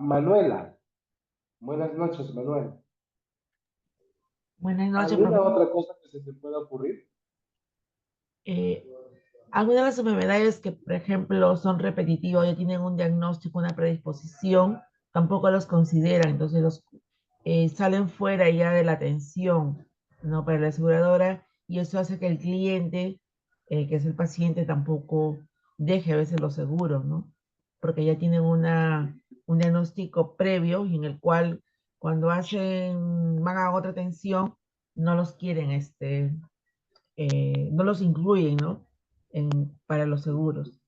Manuela. Buenas noches, Manuela. Buenas noches, ¿Alguna profesor. otra cosa que se te pueda ocurrir? Algunas de las enfermedades que, por ejemplo, son repetitivas, ya tienen un diagnóstico, una predisposición, tampoco los consideran, entonces los salen fuera ya de la atención, ¿no? Para la aseguradora, y eso hace que el cliente, que es el paciente, tampoco deje a veces los seguros, ¿no? Porque ya tienen un diagnóstico previo y en el cual cuando van a otra atención, no los quieren, no los incluyen, ¿no? Para los seguros.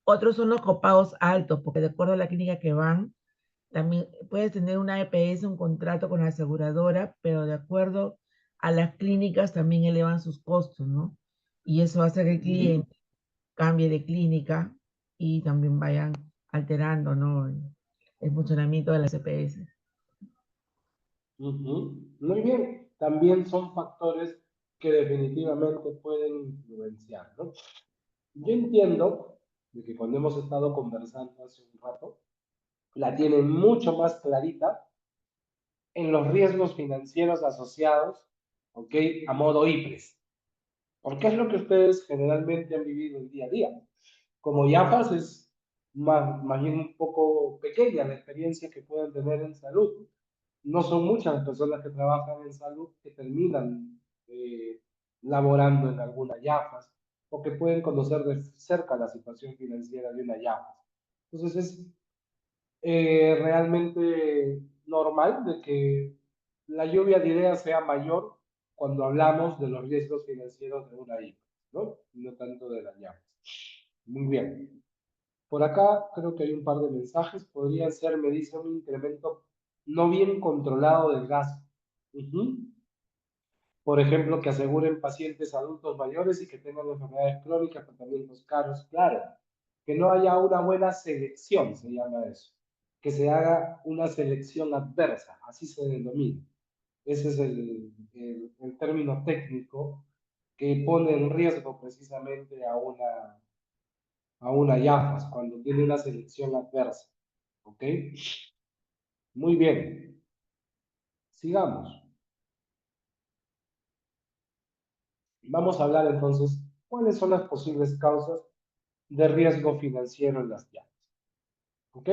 Otros son los copagos altos, porque de acuerdo a la clínica que van, también puedes tener una EPS, un contrato con la aseguradora, pero de acuerdo a las clínicas también elevan sus costos, ¿no? Y eso hace que el cliente cambie de clínica y también vayan alterando, ¿no? El funcionamiento de las EPS. Muy bien, también son factores que definitivamente pueden influenciar, ¿no? Yo entiendo de que cuando hemos estado conversando hace un rato, la tienen mucho más clarita en los riesgos financieros asociados, ¿ok? A modo IPRES, porque es lo que ustedes generalmente han vivido el día a día. Como IAFAS es más bien un poco pequeña la experiencia que pueden tener en salud. No son muchas las personas que trabajan en salud que terminan laborando en alguna IAFAS o que pueden conocer de cerca la situación financiera de una IAFAS. Entonces es realmente normal de que la lluvia de ideas sea mayor cuando hablamos de los riesgos financieros de una IAFAS, ¿no? No tanto de las IAFAS. Muy bien. Por acá creo que hay un par de mensajes. Podría ser, me dice, un incremento no bien controlado del gasto. Por ejemplo, que aseguren pacientes adultos mayores y que tengan enfermedades crónicas, tratamientos caros. Claro, que no haya una buena selección, se llama eso. Que se haga una selección adversa, así se denomina. Ese es el término técnico que pone en riesgo precisamente a una IAFAS cuando tiene una selección adversa. ¿Ok? Muy bien. Sigamos. Vamos a hablar entonces cuáles son las posibles causas de riesgo financiero en las IAFAS. ¿Ok?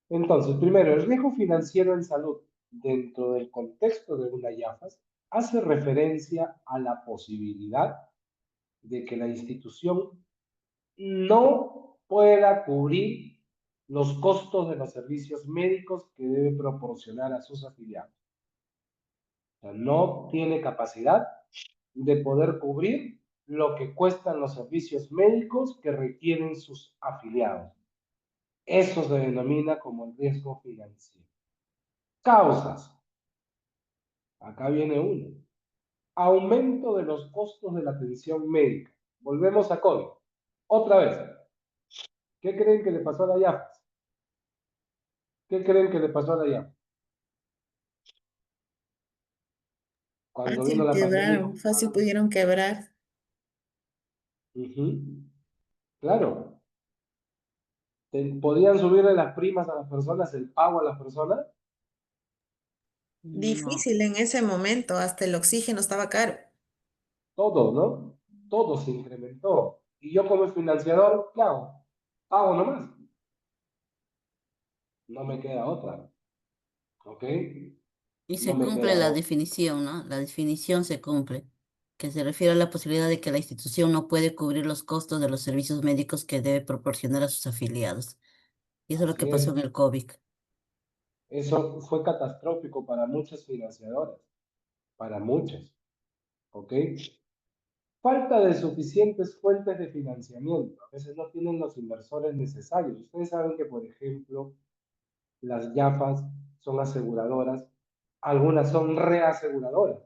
Entonces, primero, el riesgo financiero en salud dentro del contexto de una IAFAS hace referencia a la posibilidad de que la institución no pueda cubrir los costos de los servicios médicos que debe proporcionar a sus afiliados. O sea, no tiene capacidad de poder cubrir lo que cuestan los servicios médicos que requieren sus afiliados. Eso se denomina como el riesgo financiero. Causas. Acá viene uno. Aumento de los costos de la atención médica. Volvemos a COVID. Otra vez. ¿Qué creen que le pasó a la IAFAS? ¿Qué creen que le pasó a la IAFAS? Cuando vino Fácil la pandemia, quebraron, fácil pudieron quebrar. ujú, claro, podían subirle las primas a las personas, el pago a las personas, No. Difícil en ese momento, hasta el oxígeno estaba caro. todo, ¿no? Todo se incrementó. Y yo como financiador, ¿qué hago? Pago nomás. No me queda otra, ¿ok? Y No se me cumple queda la otra. definición, ¿no? La definición se cumple, que se refiere a la posibilidad de que la institución no puede cubrir los costos de los servicios médicos que debe proporcionar a sus afiliados. Y eso es lo que Así pasó es. en el COVID. Eso fue catastrófico para muchas financiadoras, para muchas, ¿ok? Falta de suficientes fuentes de financiamiento. A veces no tienen los inversores necesarios. Ustedes saben que, por ejemplo, las YAFAs son aseguradoras, algunas son reaseguradoras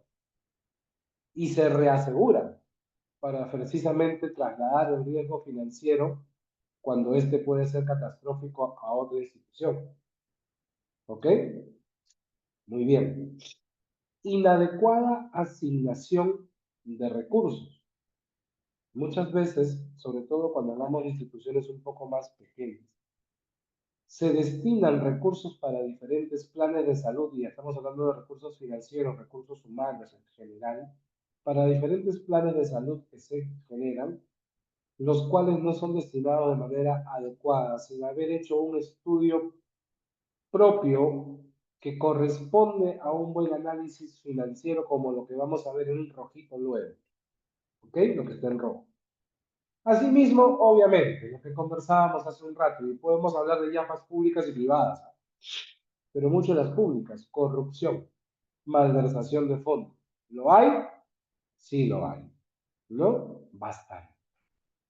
y se reaseguran para precisamente trasladar el riesgo financiero cuando este puede ser catastrófico a otra institución. ¿Ok? Muy bien. Inadecuada asignación de recursos. Muchas veces, sobre todo cuando hablamos de instituciones un poco más pequeñas, se destinan recursos para diferentes planes de salud, y estamos hablando de recursos financieros, recursos humanos en general, para diferentes planes de salud que se generan, los cuales no son destinados de manera adecuada, sin haber hecho un estudio propio que corresponde a un buen análisis financiero, como lo que vamos a ver en un rojito luego, ¿ok? Lo que está en rojo. Asimismo, obviamente, lo que conversábamos hace un rato, y podemos hablar de llamas públicas y privadas, pero muchas de las públicas, corrupción, malversación de fondos. ¿Lo hay? Sí lo hay. ¿No? Bastante.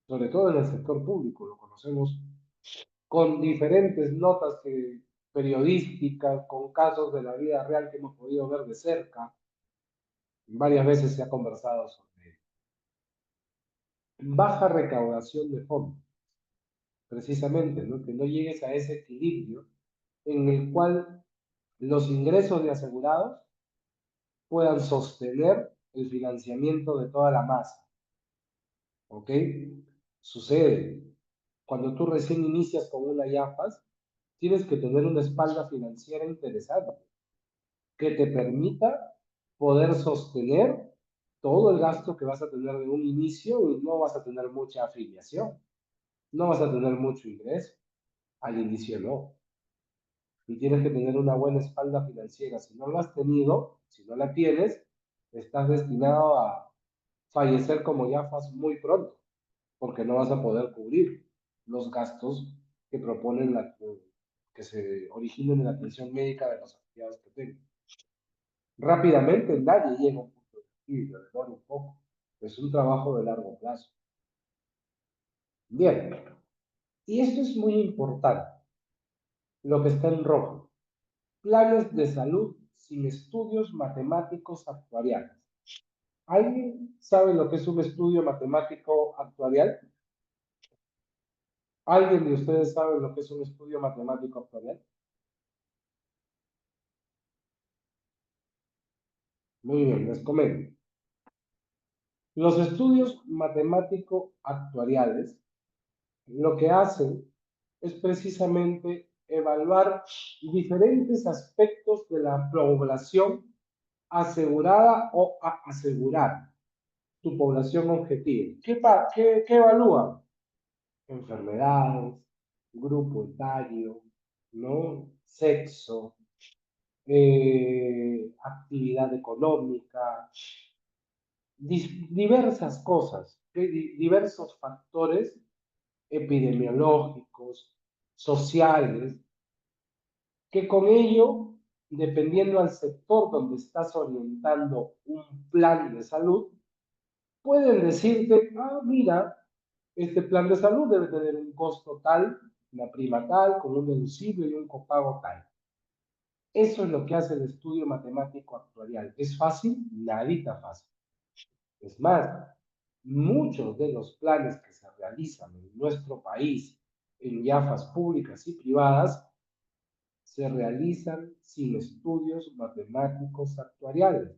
Sobre todo en el sector público, lo conocemos con diferentes notas periodísticas, con casos de la vida real que hemos podido ver de cerca. Varias veces se ha conversado sobre ello. Baja recaudación de fondos, precisamente, ¿no? Que no llegues a ese equilibrio en el cual los ingresos de asegurados puedan sostener el financiamiento de toda la masa. ¿Ok? Sucede. Cuando tú recién inicias con una YAFAS, tienes que tener una espalda financiera interesante que te permita poder sostener todo el gasto que vas a tener de un inicio, y no vas a tener mucha afiliación, no vas a tener mucho ingreso. Al inicio no. Y tienes que tener una buena espalda financiera. Si no lo has tenido, si no la tienes, estás destinado a fallecer como YAFAS muy pronto, porque no vas a poder cubrir los gastos que proponen que se originen en la atención médica de los afiliados que tengan. Rápidamente nadie llega a un punto de equilibrio, demora un poco. Es un trabajo de largo plazo. Bien, y esto es muy importante, lo que está en rojo. Planes de salud sin estudios matemáticos actuariales. ¿Alguien sabe lo que es un estudio matemático actuarial? ¿Alguien de ustedes sabe lo que es un estudio matemático actuarial? Muy bien, les comento. Los estudios matemático-actuariales lo que hacen es precisamente evaluar diferentes aspectos de la población asegurada o a asegurar, tu población objetivo. ¿Qué evalúan? Enfermedades, grupo etario, ¿no? Sexo, actividad económica, diversas cosas, diversos factores epidemiológicos, sociales, que con ello, dependiendo al sector donde estás orientando un plan de salud, pueden decirte, ah, mira, este plan de salud debe tener un costo tal, una prima tal, con un deducible y un copago tal. Eso es lo que hace el estudio matemático actuarial. ¿Es fácil? Nadita fácil. Es más, muchos de los planes que se realizan en nuestro país, en YAFAs públicas y privadas, se realizan sin estudios matemáticos actuariales.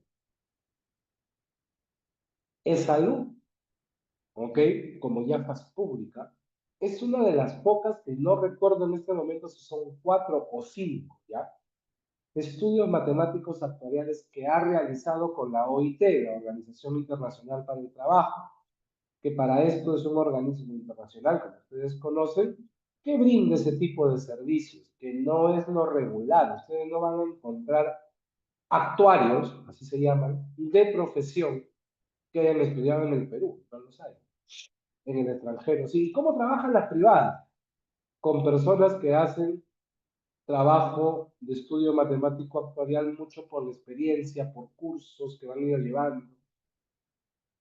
E-Salud, ¿ok? Como IAFAS pública, es una de las pocas que no recuerdo en este momento si son 4 o 5, ¿ya? Estudios matemáticos actuariales que ha realizado con la OIT, la Organización Internacional para el Trabajo, que para esto es un organismo internacional, como ustedes conocen, que brinda ese tipo de servicios, que no es lo regular. Ustedes no van a encontrar actuarios, así se llaman, de profesión que hayan estudiado en el Perú, no los hay, en el extranjero. Sí, ¿y cómo trabajan las privadas? Con personas que hacen trabajo de estudio matemático actuarial mucho por la experiencia, por cursos que van a ir llevando.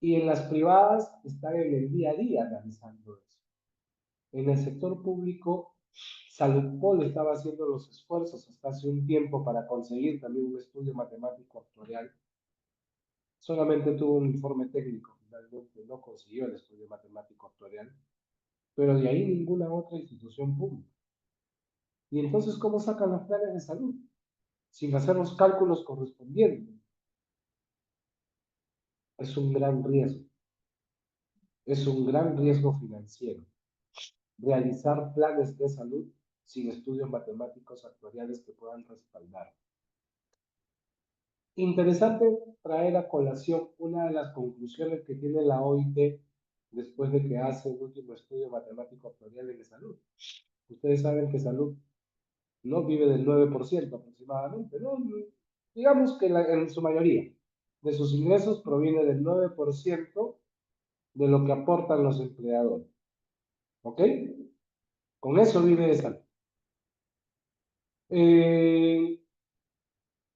Y en las privadas están en el día a día analizando eso. En el sector público, Saludpol estaba haciendo los esfuerzos hasta hace un tiempo para conseguir también un estudio matemático actuarial. Solamente tuvo un informe técnico, finalmente no consiguió el estudio matemático actuarial, pero de ahí ninguna otra institución pública. Y entonces, ¿cómo sacan los planes de salud? Sin hacer los cálculos correspondientes. Es un gran riesgo. Es un gran riesgo financiero. Realizar planes de salud sin estudios matemáticos actuariales que puedan respaldar. Interesante traer a colación una de las conclusiones que tiene la OIT después de que hace el último estudio matemático actuarial de salud. Ustedes saben que salud no vive del 9% aproximadamente, ¿no? Digamos que en su mayoría de sus ingresos proviene del 9% de lo que aportan los empleadores. ¿Ok? Con eso vive salud.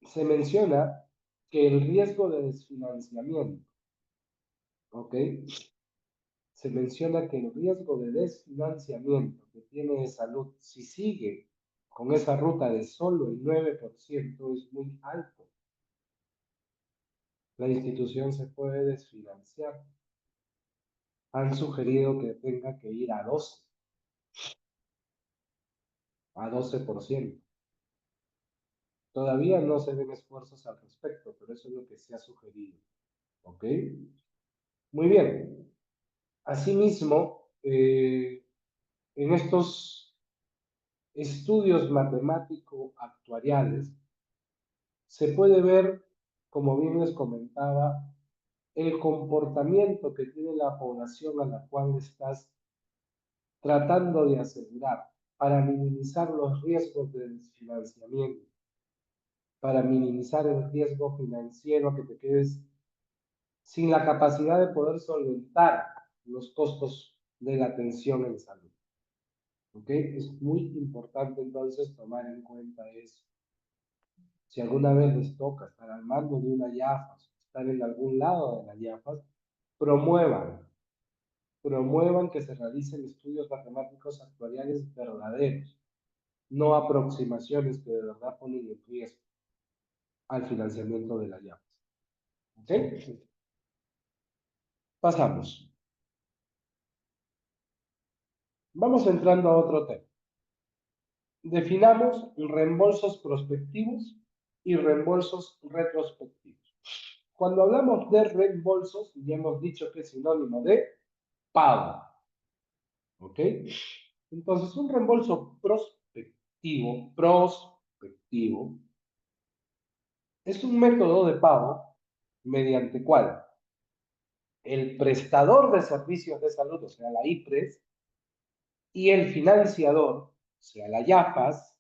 Se menciona que el riesgo de desfinanciamiento, ¿ok? Se menciona que el riesgo de desfinanciamiento que tiene salud, si sigue con esa ruta de solo el 9%, es muy alto. La institución se puede desfinanciar. Han sugerido que tenga que ir a 12%. Todavía no se ven esfuerzos al respecto, pero eso es lo que se ha sugerido. ¿Ok? Muy bien. Asimismo, en estos estudios matemático-actuariales se puede ver, como bien les comentaba, el comportamiento que tiene la población a la cual estás tratando de asegurar para minimizar los riesgos de desfinanciamiento, para minimizar el riesgo financiero que te quedes sin la capacidad de poder solventar los costos de la atención en salud. ¿Ok? Es muy importante entonces tomar en cuenta eso. Si alguna vez les toca estar al mando de una IAFAS, estar en algún lado de la IAFAS, promuevan que se realicen estudios matemáticos actuariales verdaderos, no aproximaciones que de verdad ponen en riesgo al financiamiento de la IAFAS. ¿Ok? Pasamos. Vamos entrando a otro tema. Definamos reembolsos prospectivos y reembolsos retrospectivos. Cuando hablamos de reembolsos, ya hemos dicho que es sinónimo de pago. ¿Ok? Entonces, un reembolso prospectivo es un método de pago mediante cual el prestador de servicios de salud, o sea, la IPRES, y el financiador, o sea, la IAFAS,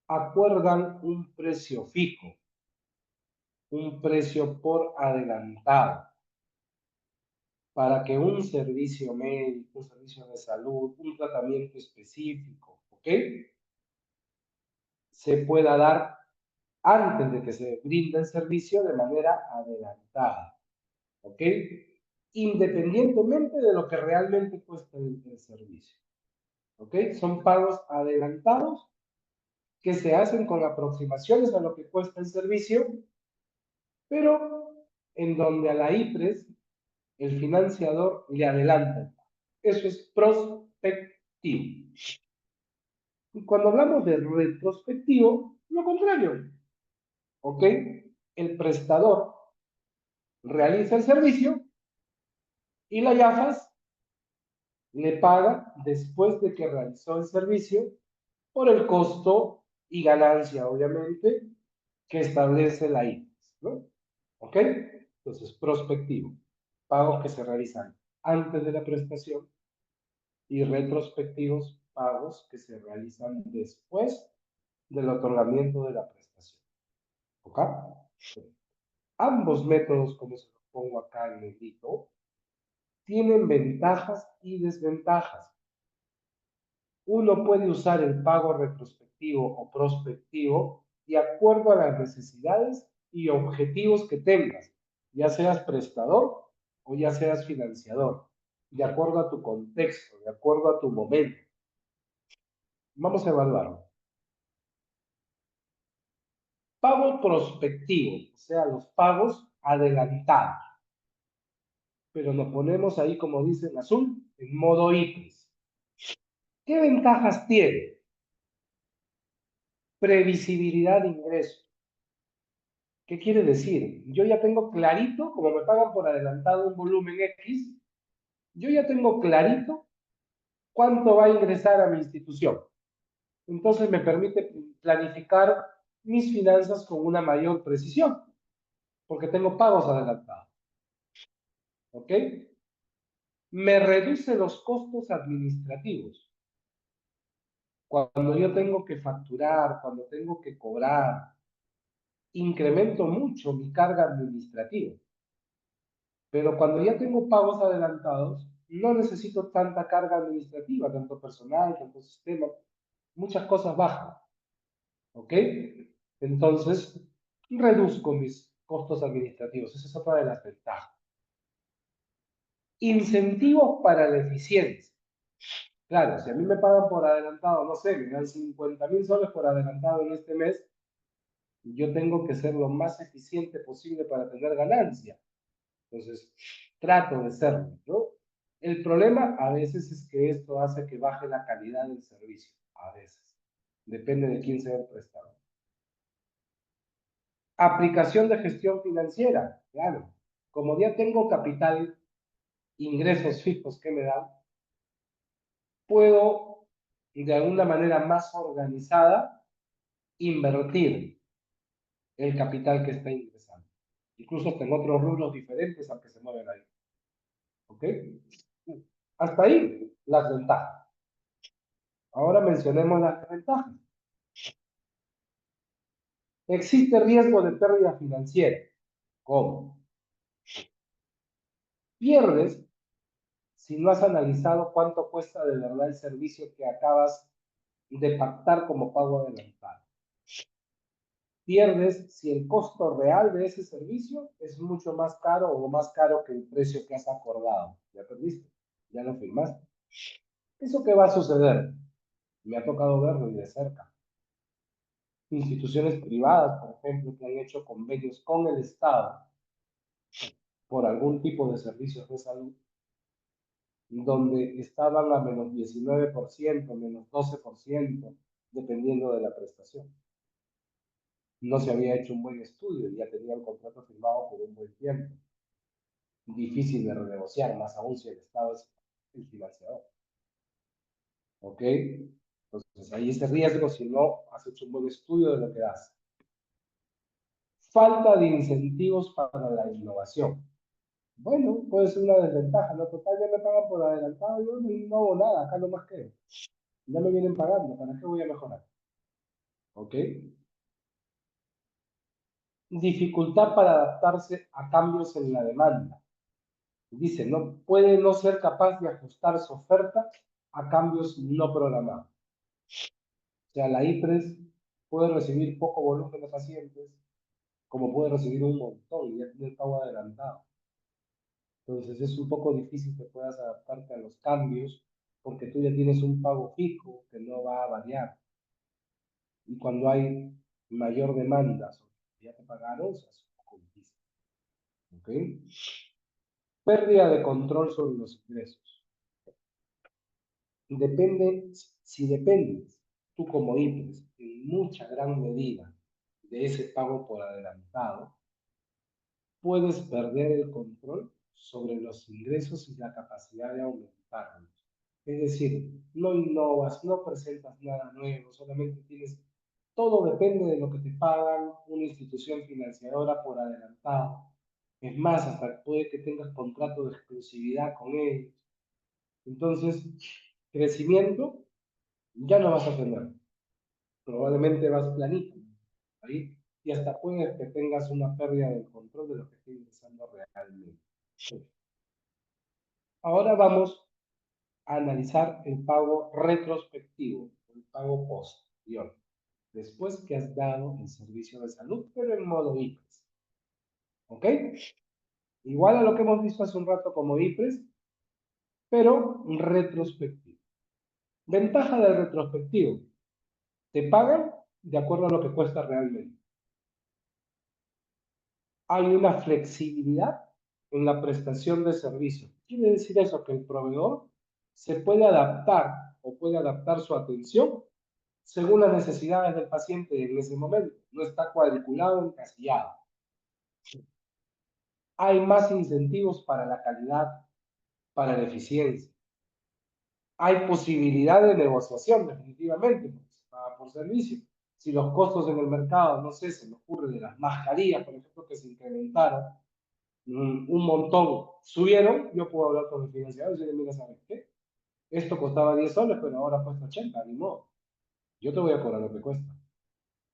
acuerdan un precio fijo, un precio por adelantado, para que un servicio médico, un servicio de salud, un tratamiento específico, ¿ok?, se pueda dar antes de que se brinde el servicio de manera adelantada, ¿ok?, independientemente de lo que realmente cuesta el servicio, ¿ok? Son pagos adelantados que se hacen con aproximaciones a lo que cuesta el servicio, pero en donde a la IPRES el financiador le adelanta. Eso es prospectivo. Y cuando hablamos de retrospectivo, lo contrario, ¿ok? El prestador realiza el servicio y la IAFAS le paga después de que realizó el servicio por el costo y ganancia, obviamente, que establece la IPS, ¿no? ¿Ok? Entonces, prospectivo, pagos que se realizan antes de la prestación, y retrospectivos, pagos que se realizan después del otorgamiento de la prestación. ¿Ok? Ambos métodos, como se los pongo acá en negrito, tienen ventajas y desventajas. Uno puede usar el pago retrospectivo o prospectivo de acuerdo a las necesidades y objetivos que tengas, ya seas prestador o ya seas financiador, de acuerdo a tu contexto, de acuerdo a tu momento. Vamos a evaluarlo. Pago prospectivo, o sea, los pagos adelantados. Pero lo ponemos ahí, como dice en azul, en modo IPRES. ¿Qué ventajas tiene? Previsibilidad de ingresos. ¿Qué quiere decir? Yo ya tengo clarito, como me pagan por adelantado un volumen X, yo ya tengo clarito cuánto va a ingresar a mi institución. Entonces me permite planificar mis finanzas con una mayor precisión, porque tengo pagos adelantados. ¿Ok? Me reduce los costos administrativos. Cuando yo tengo que facturar, cuando tengo que cobrar, incremento mucho mi carga administrativa. Pero cuando ya tengo pagos adelantados, no necesito tanta carga administrativa, tanto personal, tanto sistema, muchas cosas bajan. ¿Ok? Entonces, reduzco mis costos administrativos. Esa es otra de las ventajas. Incentivos para la eficiencia. Claro, si a mí me pagan por adelantado, no sé, me dan 50.000 soles por adelantado en este mes, yo tengo que ser lo más eficiente posible para tener ganancia. Entonces, trato de serlo, ¿no? El problema a veces es que esto hace que baje la calidad del servicio, a veces. Depende de quién sea el prestador. Aplicación de gestión financiera, claro. Como ya tengo capital, ingresos fijos que me dan, puedo de alguna manera más organizada invertir el capital que está ingresando. Incluso en otros rubros diferentes a que se mueven ahí. ¿Ok? Hasta ahí las ventajas. Ahora mencionemos las desventajas. Existe riesgo de pérdida financiera. ¿Cómo? Pierdes si no has analizado cuánto cuesta de verdad el servicio que acabas de pactar como pago adelantado. Pierdes si el costo real de ese servicio es mucho más caro o más caro que el precio que has acordado. Ya perdiste, ya lo firmaste. ¿Eso qué va a suceder? Me ha tocado verlo y de cerca. Instituciones privadas, por ejemplo, que han hecho convenios con el Estado por algún tipo de servicios de salud, donde estaban a menos 19%, menos 12%, dependiendo de la prestación. No se había hecho un buen estudio y ya tenía el contrato firmado por un buen tiempo. Difícil de renegociar, más aún si el Estado es el financiador. ¿Ok? Entonces, hay ese riesgo si no has hecho un buen estudio de lo que das. Falta de incentivos para la innovación. Bueno, puede ser una desventaja, ¿no? Total, ya me pagan por adelantado, yo no hago nada, acá nomás quedo. Ya me vienen pagando, ¿para qué voy a mejorar? ¿Ok? Dificultad para adaptarse a cambios en la demanda. Dice, no puede no ser capaz de ajustar su oferta a cambios no programados. O sea, la IPRES puede recibir poco volumen de pacientes, como puede recibir un montón y ya tiene el pago adelantado. Entonces es un poco difícil que puedas adaptarte a los cambios porque tú ya tienes un pago fijo que no va a variar. Y cuando hay mayor demanda, ya te pagaron, es un poco difícil. ¿Ok? Pérdida de control sobre los ingresos. Si dependes tú como IPRES en mucha gran medida de ese pago por adelantado, puedes perder el control sobre los ingresos y la capacidad de aumentarlos. Es decir, no innovas, no presentas nada nuevo, solamente tienes, todo depende de lo que te pagan una institución financiadora por adelantado. Es más, hasta puede que tengas contrato de exclusividad con ellos. Entonces, crecimiento ya no vas a tener. Probablemente vas planito ahí y hasta puede que tengas una pérdida del control de lo que está ingresando realmente. Ahora vamos a analizar el pago retrospectivo, el pago posterior, después que has dado el servicio de salud, pero en modo IPRES. ¿Ok? Igual a lo que hemos visto hace un rato como IPRES, pero retrospectivo. Ventaja del retrospectivo. Te pagan de acuerdo a lo que cuesta realmente. Hay una flexibilidad en la prestación de servicios. Quiere decir eso, que el proveedor se puede adaptar o puede adaptar su atención según las necesidades del paciente en ese momento. No está cuadriculado, encasillado. Hay más incentivos para la calidad, para la eficiencia. Hay posibilidad de negociación, definitivamente, porque se paga por servicio. Si los costos en el mercado, no sé, se me ocurre de las mascarillas, por ejemplo, que se incrementaron un montón, subieron, yo puedo hablar con el financiador y decirle, mira, ¿sabes qué? Esto costaba 10 soles, pero ahora cuesta 80, ni modo. Yo te voy a cobrar lo que cuesta.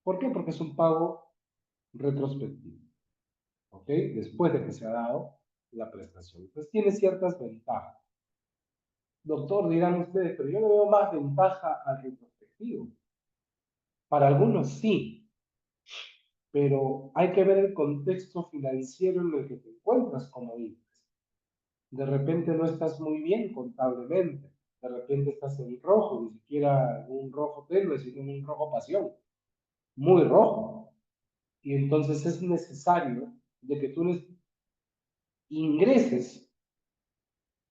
¿Por qué? Porque es un pago retrospectivo. ¿Ok? Después de que se ha dado la prestación. Entonces tiene ciertas ventajas. Doctor, dirán ustedes, pero yo le veo más ventaja al retrospectivo. Para algunos sí, pero hay que ver el contexto financiero en el que te encuentras como IPRES. De repente no estás muy bien contablemente, de repente estás en rojo, ni siquiera un rojo tenue, sino un rojo pasión, muy rojo. Y entonces es necesario de que tú ingreses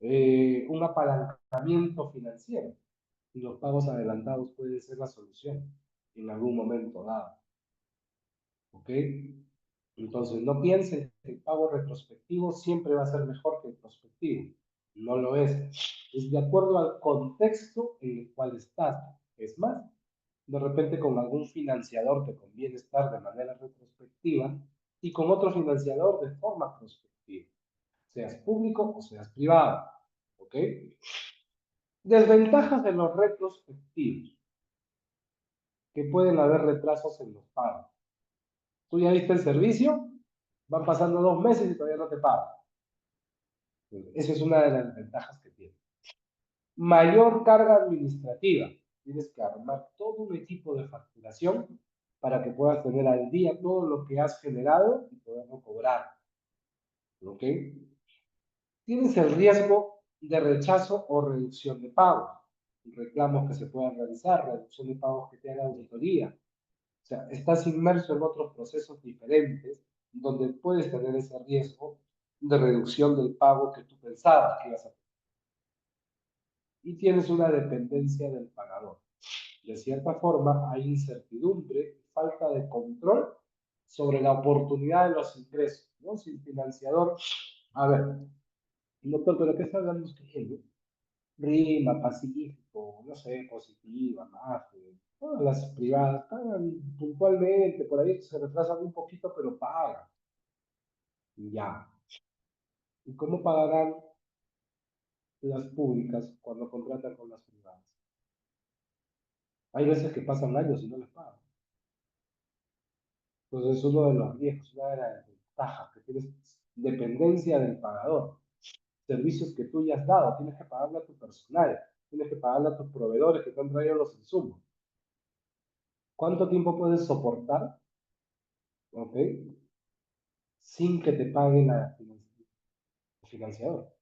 un apalancamiento financiero y los pagos adelantados pueden ser la solución en algún momento dado. ¿Ok? Entonces no piensen que el pago retrospectivo siempre va a ser mejor que el prospectivo. No lo es. Es de acuerdo al contexto en el cual estás. Es más, de repente con algún financiador te conviene estar de manera retrospectiva y con otro financiador de forma prospectiva. Seas público o seas privado. ¿Ok? Desventajas de los retrospectivos. Que pueden haber retrasos en los pagos. Tú ya diste el servicio, van pasando 2 meses y todavía no te pagan. Esa es una de las ventajas que tiene. Mayor carga administrativa. Tienes que armar todo un equipo de facturación para que puedas tener al día todo lo que has generado y poderlo cobrar. ¿Ok? Tienes el riesgo de rechazo o reducción de pagos. Reclamos que se puedan realizar, reducción de pagos que te haga auditoría. O sea, estás inmerso en otros procesos diferentes donde puedes tener ese riesgo de reducción del pago que tú pensabas que ibas a tener. Y tienes una dependencia del pagador. De cierta forma, hay incertidumbre, falta de control sobre la oportunidad de los ingresos, ¿no? Si el financiador, a ver, doctor, ¿pero qué está hablando usted? Rima, Pacífico, no sé, Positiva, Mafe, todas las privadas pagan puntualmente, por ahí se retrasan un poquito, pero pagan. Ya. ¿Y cómo pagarán las públicas cuando contratan con las privadas? Hay veces que pasan años y no les pagan. Entonces es uno de los riesgos, una de las ventajas, que tienes dependencia del pagador. Servicios que tú ya has dado, tienes que pagarle a tu personal, tienes que pagarle a tus proveedores que te han traído los insumos. ¿Cuánto tiempo puedes soportar? ¿Ok? Sin que te pague el financiador.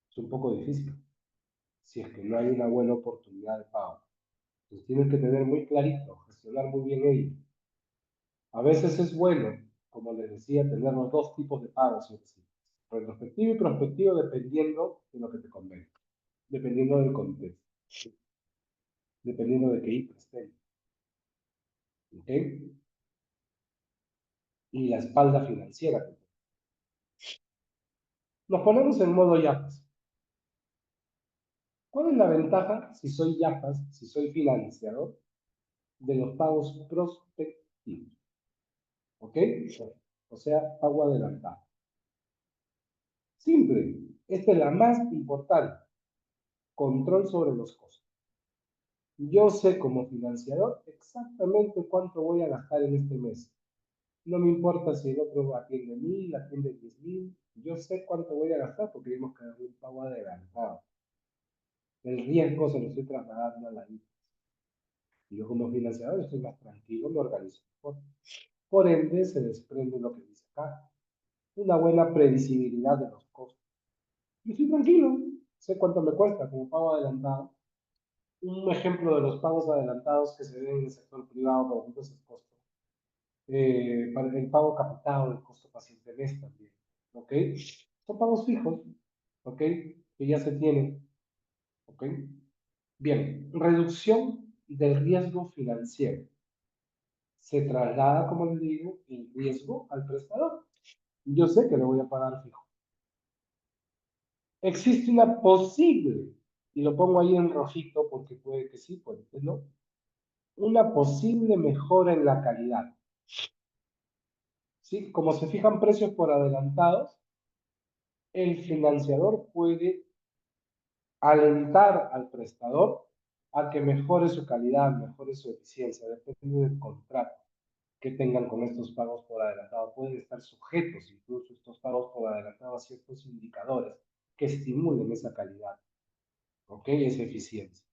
Es un poco difícil, si es que no hay una buena oportunidad de pago. Entonces tienes que tener muy clarito, gestionar muy bien ello. A veces es bueno, como les decía, tener los dos tipos de pagos, retrospectivo y prospectivo, dependiendo de lo que te convenga, dependiendo del contexto, dependiendo de qué IPRES esté. ¿Ok? y la espalda financiera. Nos ponemos en modo YAPAS. ¿Cuál es la ventaja si soy YAPAS, si soy financiador, de los pagos prospectivos? ¿Ok? O sea, pago adelantado. Simple. Esta es la más importante. Control sobre los costos. Yo sé como financiador exactamente cuánto voy a gastar en este mes. No me importa si el otro atiende 1000, atiende 10.000. Yo sé cuánto voy a gastar porque tenemos que dar un pago adelantado. El riesgo se lo estoy trasladando a la IPS. Y yo como financiador estoy más tranquilo, me organizo mejor. Por ende, se desprende lo que dice acá. Una buena previsibilidad de los costos. Yo estoy tranquilo, sé cuánto me cuesta como pago adelantado. Un ejemplo de los pagos adelantados que se ven en el sector privado, por ejemplo, es el costo. Para el pago capitado, el costo paciente mes también. ¿Ok? Son pagos fijos, ¿ok? Que ya se tienen. ¿Ok? Bien, reducción del riesgo financiero. Se traslada, como les digo, el riesgo al prestador. Yo sé que lo voy a pagar fijo. Existe una posible, y lo pongo ahí en rojito porque puede que sí, puede que no, una posible mejora en la calidad. ¿Sí? Como se fijan precios por adelantados, el financiador puede alentar al prestador a que mejore su calidad, mejore su eficiencia, depende del contrato que tengan con estos pagos por adelantado. Pueden estar sujetos incluso estos pagos por adelantado a ciertos indicadores que estimulen esa calidad, ¿ok? Esa eficiencia.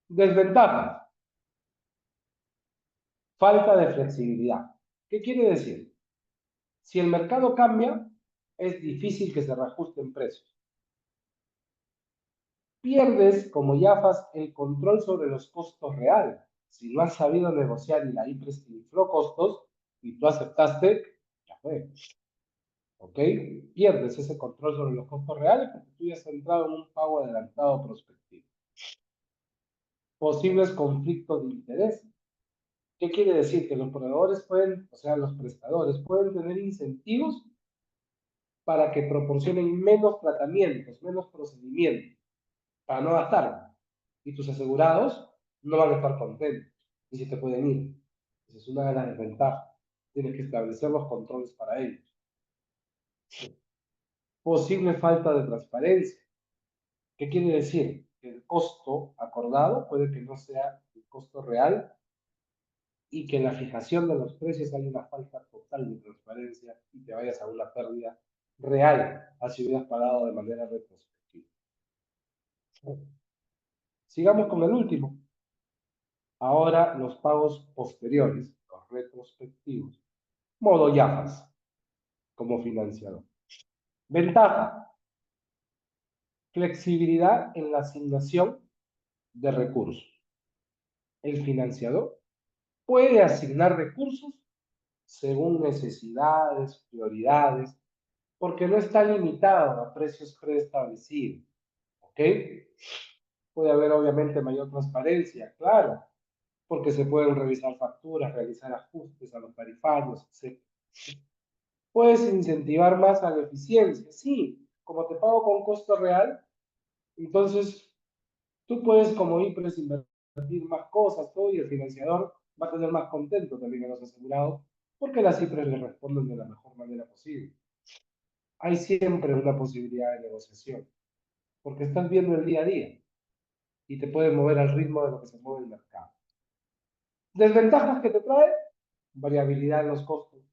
Desventajas. Falta de flexibilidad. ¿Qué quiere decir? Si el mercado cambia, es difícil que se reajusten precios. Pierdes, como YAFAS, el control sobre los costos reales. Si no has sabido negociar y la IPRES te infló costos y tú aceptaste, ya fue. ¿Ok? Pierdes ese control sobre los costos reales porque tú ya has entrado en un pago adelantado prospectivo. Posibles conflictos de interés. ¿Qué quiere decir? Que los proveedores pueden, o sea, los prestadores pueden tener incentivos para que proporcionen menos tratamientos, menos procedimientos, para no gastar. Y tus asegurados no van a estar contentos y se te pueden ir. Esa es una de las desventajas. Tienes que establecer los controles para ellos. Posible falta de transparencia. ¿Qué quiere decir? Que el costo acordado puede que no sea el costo real y que en la fijación de los precios hay una falta total de transparencia y te vayas a una pérdida real, así hubieras pagado de manera retrospectiva. Sigamos con el último. Ahora los pagos posteriores, los retrospectivos. Modo YAFAS, como financiador. Ventaja. Flexibilidad en la asignación de recursos. El financiador puede asignar recursos según necesidades, prioridades, porque no está limitado a precios preestablecidos. ¿Ok? Puede haber obviamente mayor transparencia, claro, porque se pueden revisar facturas, realizar ajustes a los tarifarios, etc. Puedes incentivar más a la eficiencia, sí, como te pago con costo real, entonces tú puedes como IPRES invertir más cosas, todo, y el financiador va a tener más contento también a los asegurados, porque las IPRES le responden de la mejor manera posible. Hay siempre una posibilidad de negociación, porque estás viendo el día a día y te puedes mover al ritmo de lo que se mueve el mercado. Desventajas que te trae, variabilidad en los costos.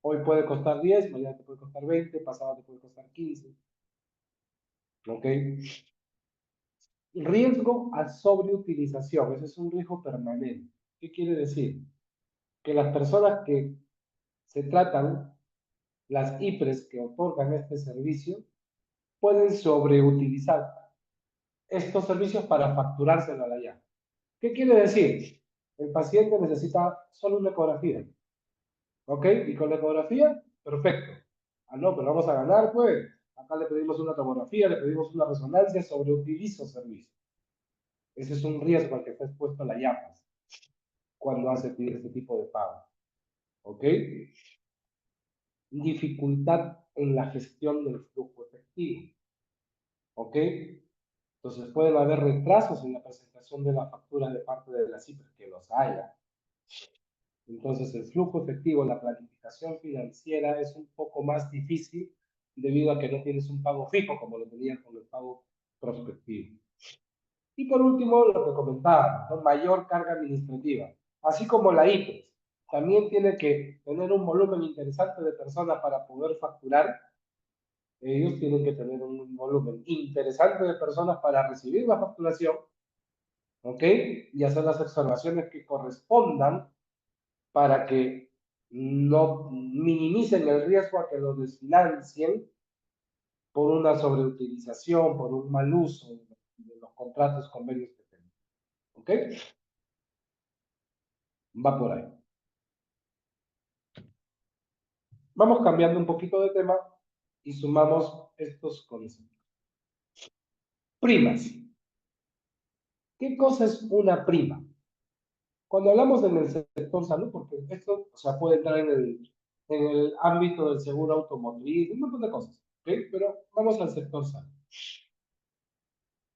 Hoy puede costar 10, mañana te puede costar 20, pasado te puede costar 15. ¿Ok? Riesgo a sobreutilización. Ese es un riesgo permanente. ¿Qué quiere decir? Que las personas que se tratan, las IPRES que otorgan este servicio, pueden sobreutilizar estos servicios para facturárselo a la llave. ¿Qué quiere decir? El paciente necesita solo una ecografía. ¿Ok? Y con la ecografía, perfecto. Ah, no, pero vamos a ganar, pues. Acá le pedimos una tomografía, le pedimos una resonancia, sobreutilizo servicio. Ese es un riesgo al que está expuesto la YAPAS cuando hace este tipo de pago. ¿Ok? Dificultad en la gestión del flujo efectivo. ¿Ok? Entonces pueden haber retrasos en la presentación de la factura de parte de la CIPRES, que los haya. Entonces el flujo efectivo, la planificación financiera es un poco más difícil debido a que no tienes un pago fijo como lo tenías con el pago prospectivo. Y por último, lo que comentaba, ¿no? Mayor carga administrativa. Así como la IPRES también tiene que tener un volumen interesante de personas para poder facturar, ellos tienen que tener un volumen interesante de personas para recibir la facturación, ¿ok? Y hacer las observaciones que correspondan para que no minimicen el riesgo a que lo desfinancien por una sobreutilización, por un mal uso de los contratos, convenios que tengan. ¿Ok? Va por ahí. Vamos cambiando un poquito de tema y sumamos estos conceptos. Primas. ¿Qué cosa es una prima? Cuando hablamos en el sector salud, porque esto, o sea, puede entrar en el ámbito del seguro automotriz, un montón de cosas, ¿ok? Pero vamos al sector salud.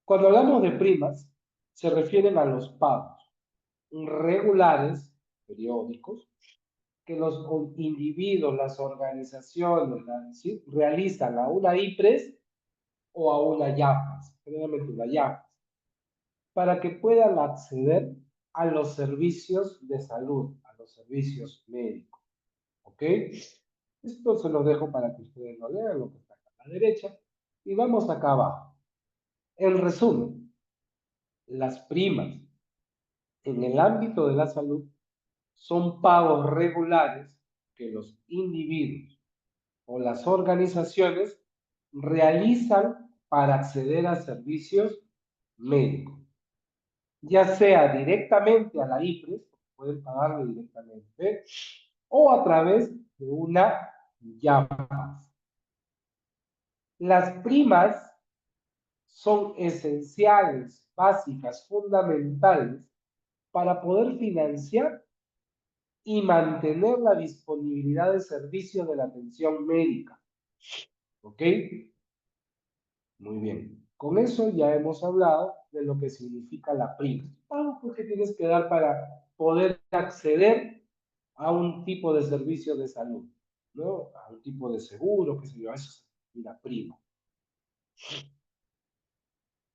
Cuando hablamos de primas, se refieren a los pagos regulares, periódicos, que los individuos, las organizaciones, ¿sí? realizan a una IPRES o a una IAFAS, generalmente una IAFAS, para que puedan acceder a los servicios de salud, a los servicios médicos. ¿Ok? Esto se lo dejo para que ustedes lo lean, lo que está acá a la derecha. Y vamos acá abajo. En resumen, las primas en el ámbito de la salud son pagos regulares que los individuos o las organizaciones realizan para acceder a servicios médicos, ya sea directamente a la IPRES, pueden pagarlo directamente, o a través de una llama. Las primas son esenciales, básicas, fundamentales para poder financiar y mantener la disponibilidad de servicios de la atención médica. ¿Ok? Muy bien. Con eso ya hemos hablado de lo que significa la prima. Algo que tienes que dar para poder acceder a un tipo de servicio de salud, ¿no? A un tipo de seguro, qué sé yo, eso es la prima.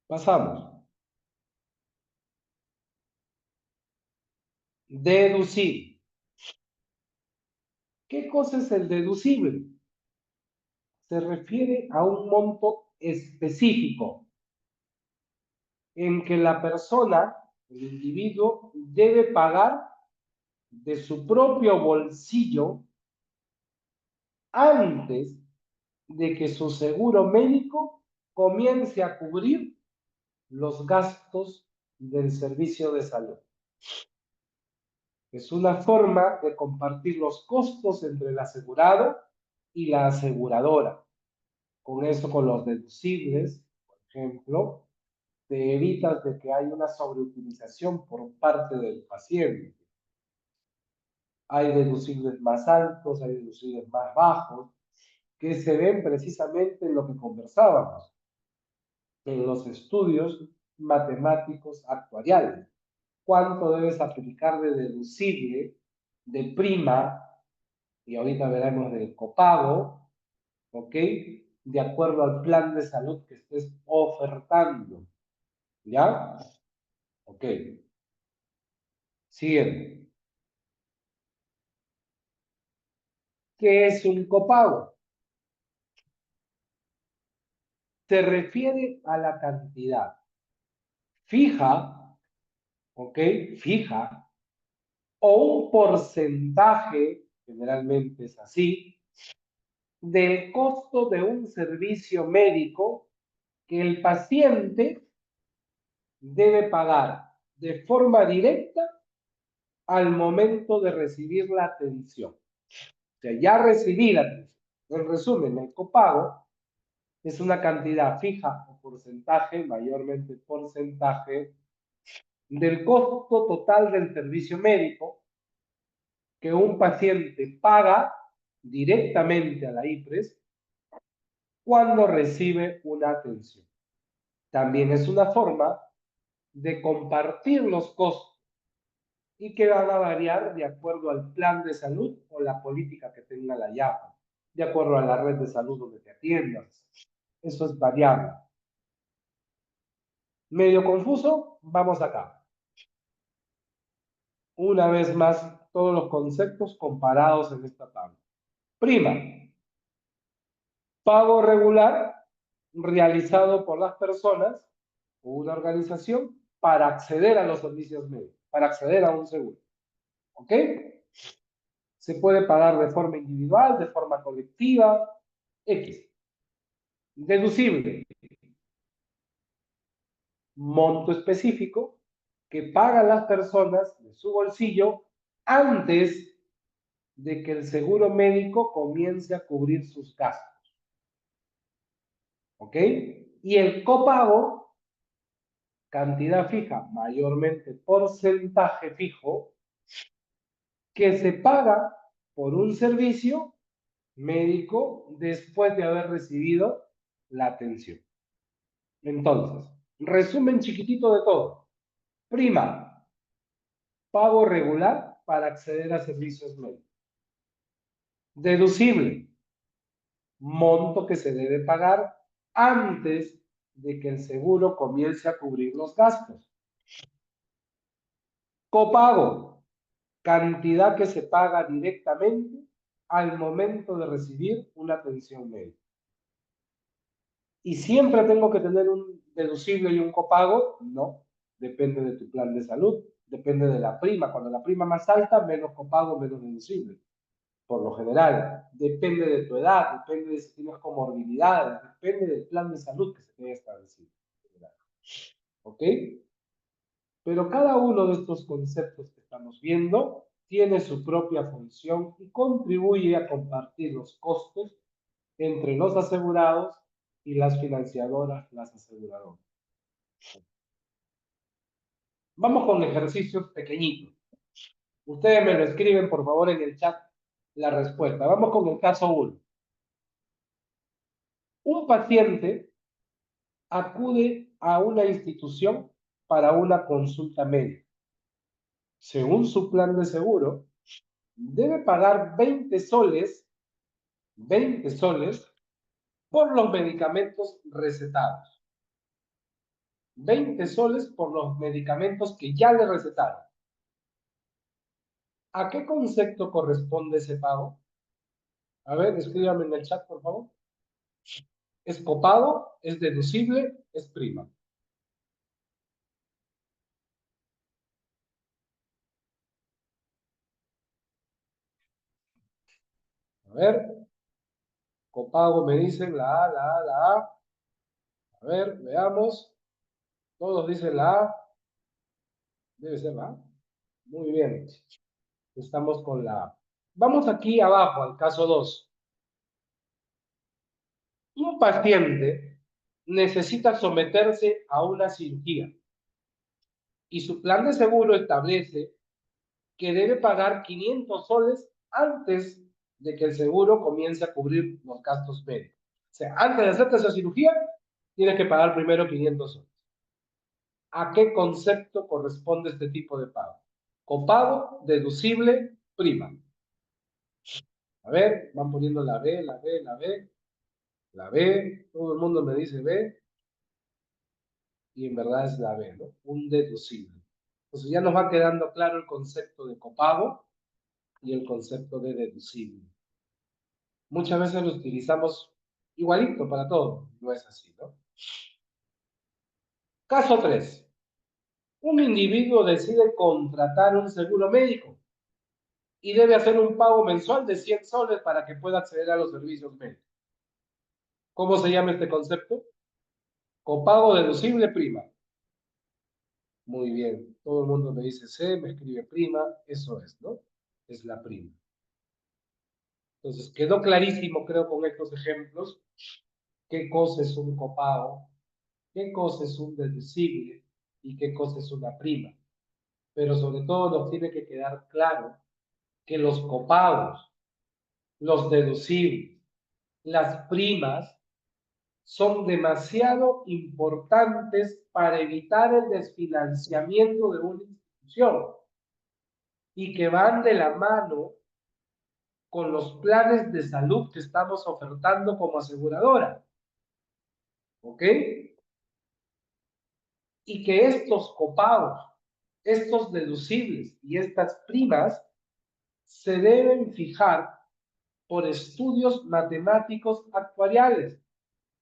Pasamos. Deducir. ¿Qué cosa es el deducible? Se refiere a un monto específico en que la persona, el individuo, debe pagar de su propio bolsillo antes de que su seguro médico comience a cubrir los gastos del servicio de salud. Es una forma de compartir los costos entre el asegurado y la aseguradora. Con eso, con los deducibles, por ejemplo, te evitas de que haya una sobreutilización por parte del paciente. Hay deducibles más altos, hay deducibles más bajos, que se ven precisamente en lo que conversábamos, en los estudios matemáticos actuariales. ¿Cuánto debes aplicar de deducible, de prima, y ahorita veremos del copago, ¿ok? De acuerdo al plan de salud que estés ofertando, ¿ya? Ok. Siguiente. ¿Qué es un copago? Se refiere a la cantidad fija, ¿ok? Fija, o un porcentaje, generalmente es así, del costo de un servicio médico que el paciente debe pagar de forma directa al momento de recibir la atención. O sea, ya recibí la atención. En resumen, el copago es una cantidad fija o porcentaje, mayormente porcentaje, del costo total del servicio médico que un paciente paga directamente a la IPRES cuando recibe una atención. También es una forma de compartir los costos y que van a variar de acuerdo al plan de salud o la política que tenga la IAPA, de acuerdo a la red de salud donde te atiendas. Eso es variable. ¿Medio confuso? Vamos acá. Una vez más, todos los conceptos comparados en esta tabla. Prima. Pago regular realizado por las personas o una organización para acceder a los servicios médicos, para acceder a un seguro. ¿Ok? Se puede pagar de forma individual, de forma colectiva, X. Deducible. Monto específico que pagan las personas de su bolsillo antes de que el seguro médico comience a cubrir sus gastos. ¿Ok? Y el copago, cantidad fija, mayormente porcentaje fijo, que se paga por un servicio médico después de haber recibido la atención. Entonces, resumen chiquitito de todo. Prima, pago regular para acceder a servicios médicos. Deducible, monto que se debe pagar antes de que el seguro comience a cubrir los gastos. Copago, cantidad que se paga directamente al momento de recibir una atención médica. ¿Y siempre tengo que tener un deducible y un copago? No, depende de tu plan de salud, depende de la prima. Cuando la prima más alta, menos copago, menos deducible. Por lo general, depende de tu edad, depende de si tienes comorbilidades, depende del plan de salud que se tenga establecido. ¿Ok? Pero cada uno de estos conceptos que estamos viendo tiene su propia función y contribuye a compartir los costos entre los asegurados y las financiadoras, las aseguradoras. Vamos con ejercicios pequeñitos. Ustedes me lo escriben, por favor, en el chat la respuesta. Vamos con el caso 1. Un paciente acude a una institución para una consulta médica. Según su plan de seguro, debe pagar 20 soles por los medicamentos recetados. 20 soles por los medicamentos que ya le recetaron. ¿A qué concepto corresponde ese pago? A ver, escríbame en el chat, por favor. ¿Es copago? ¿Es deducible? ¿Es prima? A ver. Copago me dicen la A, la A, la A. A ver, veamos. Todos dicen la A. Debe ser la A. Muy bien. Estamos con la A. Vamos aquí abajo al caso 2. Un paciente necesita someterse a una cirugía y su plan de seguro establece que debe pagar 500 soles antes de que el seguro comience a cubrir los gastos médicos. O sea, antes de hacerte esa cirugía, tienes que pagar primero 500 soles. ¿A qué concepto corresponde este tipo de pago? Copago, deducible, prima. A ver, van poniendo la B, la B, la B, la B. Todo el mundo me dice B. Y en verdad es la B, ¿no? Un deducible. Entonces ya nos va quedando claro el concepto de copago y el concepto de deducible. Muchas veces lo utilizamos igualito para todo. No es así, ¿no? Caso 3. Un individuo decide contratar un seguro médico y debe hacer un pago mensual de 100 soles para que pueda acceder a los servicios médicos. ¿Cómo se llama este concepto? Copago, deducible, prima. Muy bien. Todo el mundo me dice C, me escribe prima. Eso es, ¿no? Es la prima. Entonces, quedó clarísimo, creo, con estos ejemplos, qué cosa es un copago, qué cosa es un deducible y qué cosa es una prima. Pero sobre todo nos tiene que quedar claro que los copagos, los deducibles, las primas son demasiado importantes para evitar el desfinanciamiento de una institución y que van de la mano con los planes de salud que estamos ofertando como aseguradora. ¿Ok? Y que estos copagos, estos deducibles y estas primas se deben fijar por estudios matemáticos actuariales,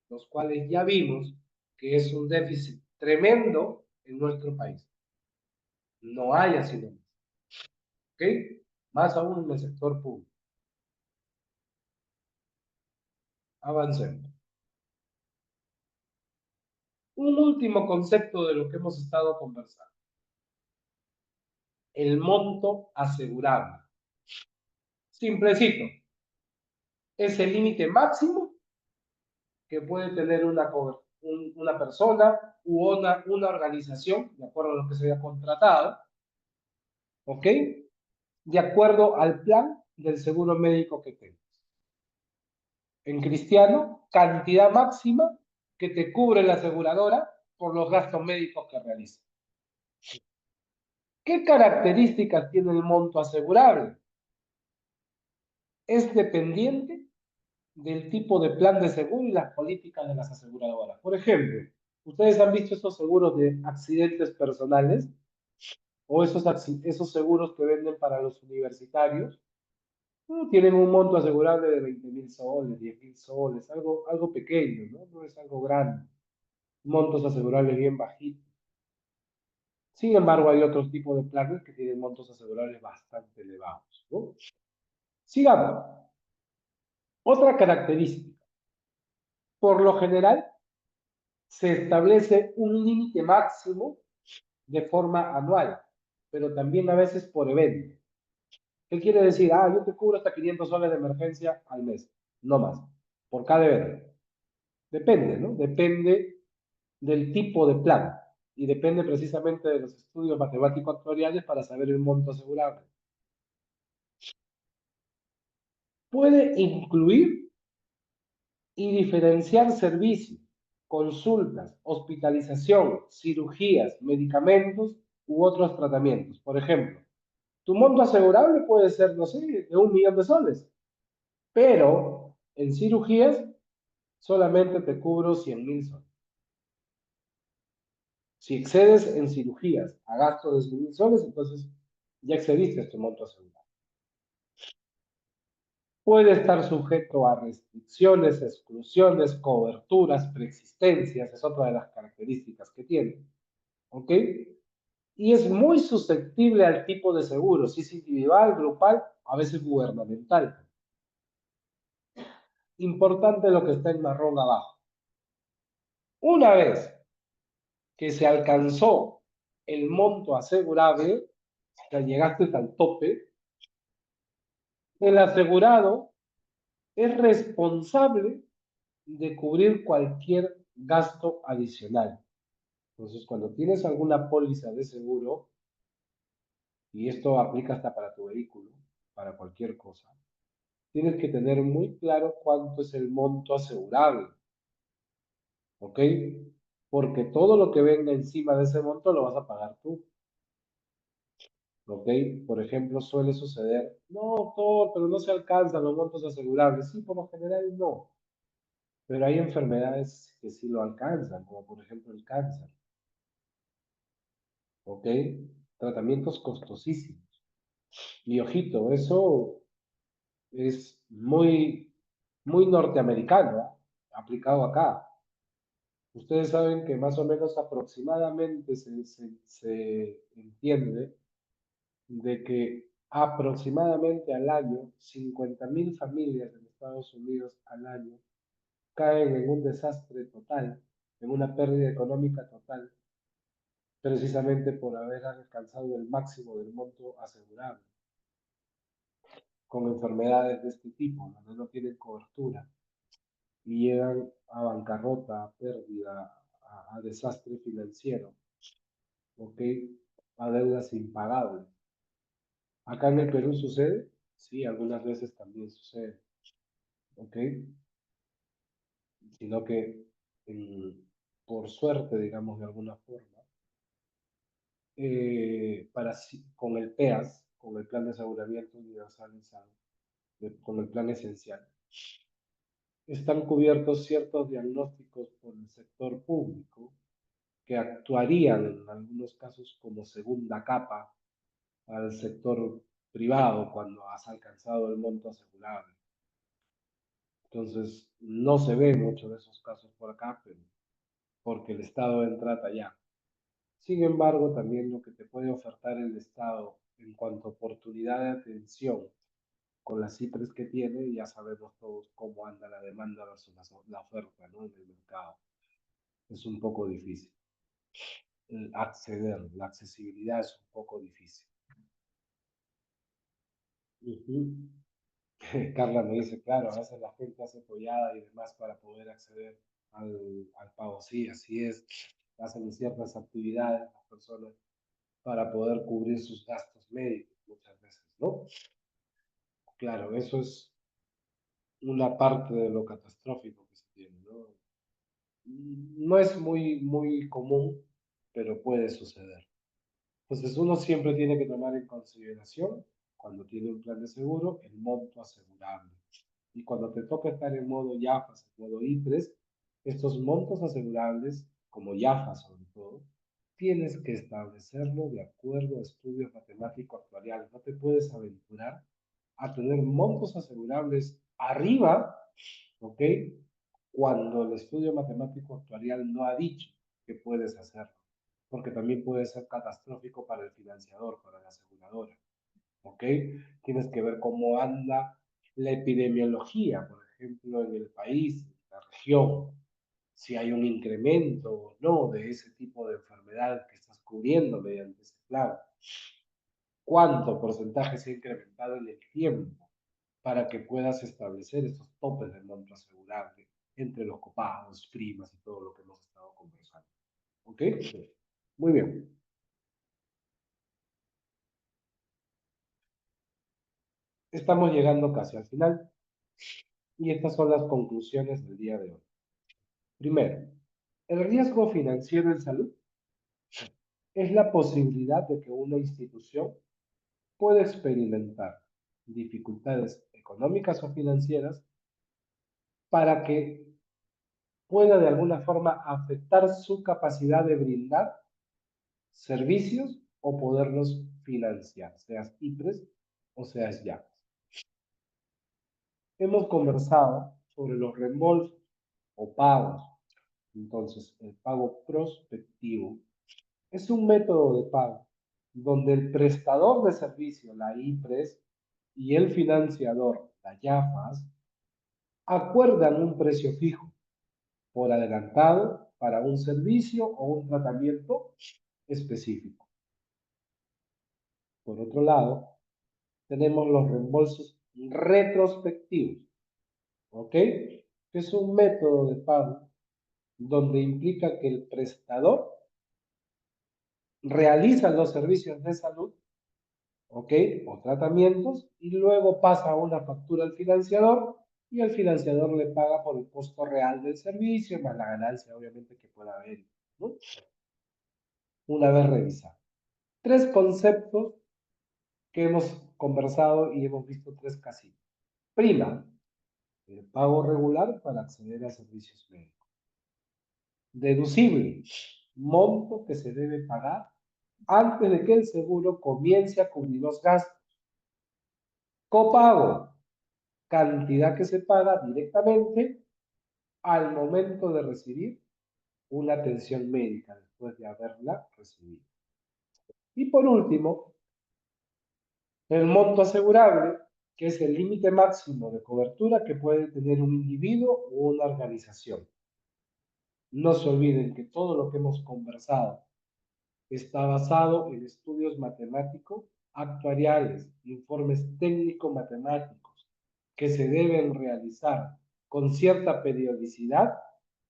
los cuales ya vimos que es un déficit tremendo en nuestro país. No hay así nomás. ¿Ok? Más aún en el sector público. Avancemos. Un último concepto de lo que hemos estado conversando. El monto asegurable. Simplecito. Es el límite máximo que puede tener una persona u una organización, de acuerdo a lo que se haya contratado, ¿ok? De acuerdo al plan del seguro médico que tengas. En cristiano, cantidad máxima que te cubre la aseguradora por los gastos médicos que realiza. ¿Qué características tiene el monto asegurable? Es dependiente del tipo de plan de seguro y las políticas de las aseguradoras. Por ejemplo, ¿ustedes han visto esos seguros de accidentes personales? O esos seguros que venden para los universitarios. Tienen un monto asegurable de 20.000 soles, 10.000 soles, algo pequeño, ¿no? No es algo grande. Montos asegurables bien bajitos. Sin embargo, hay otros tipos de planes que tienen montos asegurables bastante elevados, ¿no? Sigamos. Otra característica. Por lo general, se establece un límite máximo de forma anual, pero también a veces por evento. ¿Qué quiere decir? Yo te cubro hasta 500 soles de emergencia al mes, no más, por cada evento. Depende, ¿no? Depende del tipo de plan y depende precisamente de los estudios matemáticos actuariales para saber el monto asegurable. Puede incluir y diferenciar servicios, consultas, hospitalización, cirugías, medicamentos u otros tratamientos. Por ejemplo, tu monto asegurable puede ser, no sé, de 1 millón de soles, pero en cirugías solamente te cubro 100.000 soles. Si excedes en cirugías a gasto de 100.000 soles, entonces ya excediste tu monto asegurado. Puede estar sujeto a restricciones, exclusiones, coberturas, preexistencias, es otra de las características que tiene. ¿Ok? Y es muy susceptible al tipo de seguro, si es individual, grupal, a veces gubernamental. Importante lo que está en marrón abajo. Una vez que se alcanzó el monto asegurable, o sea, llegaste al tope, el asegurado es responsable de cubrir cualquier gasto adicional. Entonces, cuando tienes alguna póliza de seguro, y esto aplica hasta para tu vehículo, para cualquier cosa, tienes que tener muy claro cuánto es el monto asegurable. ¿Ok? Porque todo lo que venga encima de ese monto lo vas a pagar tú. ¿Ok? Por ejemplo, suele suceder, no, doctor, pero no se alcanzan los montos asegurables. Sí, por lo general no. Pero hay enfermedades que sí lo alcanzan, como por ejemplo el cáncer. ¿Ok? Tratamientos costosísimos. Y ojito, eso es muy norteamericano, ¿eh? Aplicado acá. Ustedes saben que más o menos aproximadamente se entiende de que aproximadamente al año 50.000 familias en Estados Unidos al año caen en un desastre total, en una pérdida económica total, precisamente por haber alcanzado el máximo del monto asegurable, con enfermedades de este tipo, donde no tienen cobertura y llegan a bancarrota, a pérdida, a desastre financiero, ¿ok? A deudas impagables. Acá en el Perú sucede, Sí, algunas veces también sucede, ¿ok? Sino que por suerte, digamos, de alguna forma, con el PEAS, con el Plan de Aseguramiento Universal en Salud, con el Plan Esencial, están cubiertos ciertos diagnósticos por el sector público que actuarían en algunos casos como segunda capa al sector privado cuando has alcanzado el monto asegurable. Entonces, no se ve mucho de esos casos por acá, pero porque el Estado entra allá. Sin embargo, también lo que te puede ofertar el Estado en cuanto a oportunidad de atención con las cifras que tiene, ya sabemos todos cómo anda la demanda versus la oferta, ¿no? En el mercado. Es un poco difícil. Acceder, la accesibilidad es un poco difícil. Carla me dice, claro, a veces la gente hace pollada y demás para poder acceder al pago. Sí, así es. Hacen ciertas actividades las personas para poder cubrir sus gastos médicos muchas veces, ¿no? Claro, eso es una parte de lo catastrófico que se tiene, ¿no? No es muy común, pero puede suceder. Entonces uno siempre tiene que tomar en consideración, cuando tiene un plan de seguro, el monto asegurable. Y cuando te toca estar en modo YAFAS, en modo IPRES, estos montos asegurables, como YAFAS sobre todo, tienes que establecerlo de acuerdo a estudios matemáticos actuariales. No te puedes aventurar a tener montos asegurables arriba, ¿ok? Cuando el estudio matemático actuarial no ha dicho que puedes hacerlo, porque también puede ser catastrófico para el financiador, para la aseguradora, ¿ok? Tienes que ver cómo anda la epidemiología, por ejemplo, en el país, en la región, si hay un incremento o no de ese tipo de enfermedad que estás cubriendo mediante ese plan. ¿Cuánto porcentaje se ha incrementado en el tiempo para que puedas establecer estos topes de monto asegurable entre los copagos, primas y todo lo que hemos estado conversando? ¿Ok? Muy bien. Estamos llegando casi al final y estas son las conclusiones del día de hoy. Primero, el riesgo financiero en salud es la posibilidad de que una institución pueda experimentar dificultades económicas o financieras para que pueda de alguna forma afectar su capacidad de brindar servicios o poderlos financiar, seas IPRES o seas YAPS. Hemos conversado sobre los reembolsos o pagos. Entonces, el pago prospectivo es un método de pago donde el prestador de servicio, la IPRES, y el financiador, la YAFAS, acuerdan un precio fijo por adelantado para un servicio o un tratamiento específico. Por otro lado, tenemos los reembolsos retrospectivos, ¿ok? Que es un método de pago donde implica que el prestador realiza los servicios de salud, ¿ok? O tratamientos, y luego pasa una factura al financiador y el financiador le paga por el costo real del servicio, más la ganancia, obviamente, que pueda haber, ¿no? Una vez revisado. Tres conceptos que hemos conversado y hemos visto tres casitas. Prima, el pago regular para acceder a servicios médicos. Deducible, monto que se debe pagar antes de que el seguro comience a cubrir los gastos. Copago, cantidad que se paga directamente al momento de recibir una atención médica después de haberla recibido. Y por último, el monto asegurable, que es el límite máximo de cobertura que puede tener un individuo o una organización. No se olviden que todo lo que hemos conversado está basado en estudios matemáticos actuariales, informes técnico-matemáticos que se deben realizar con cierta periodicidad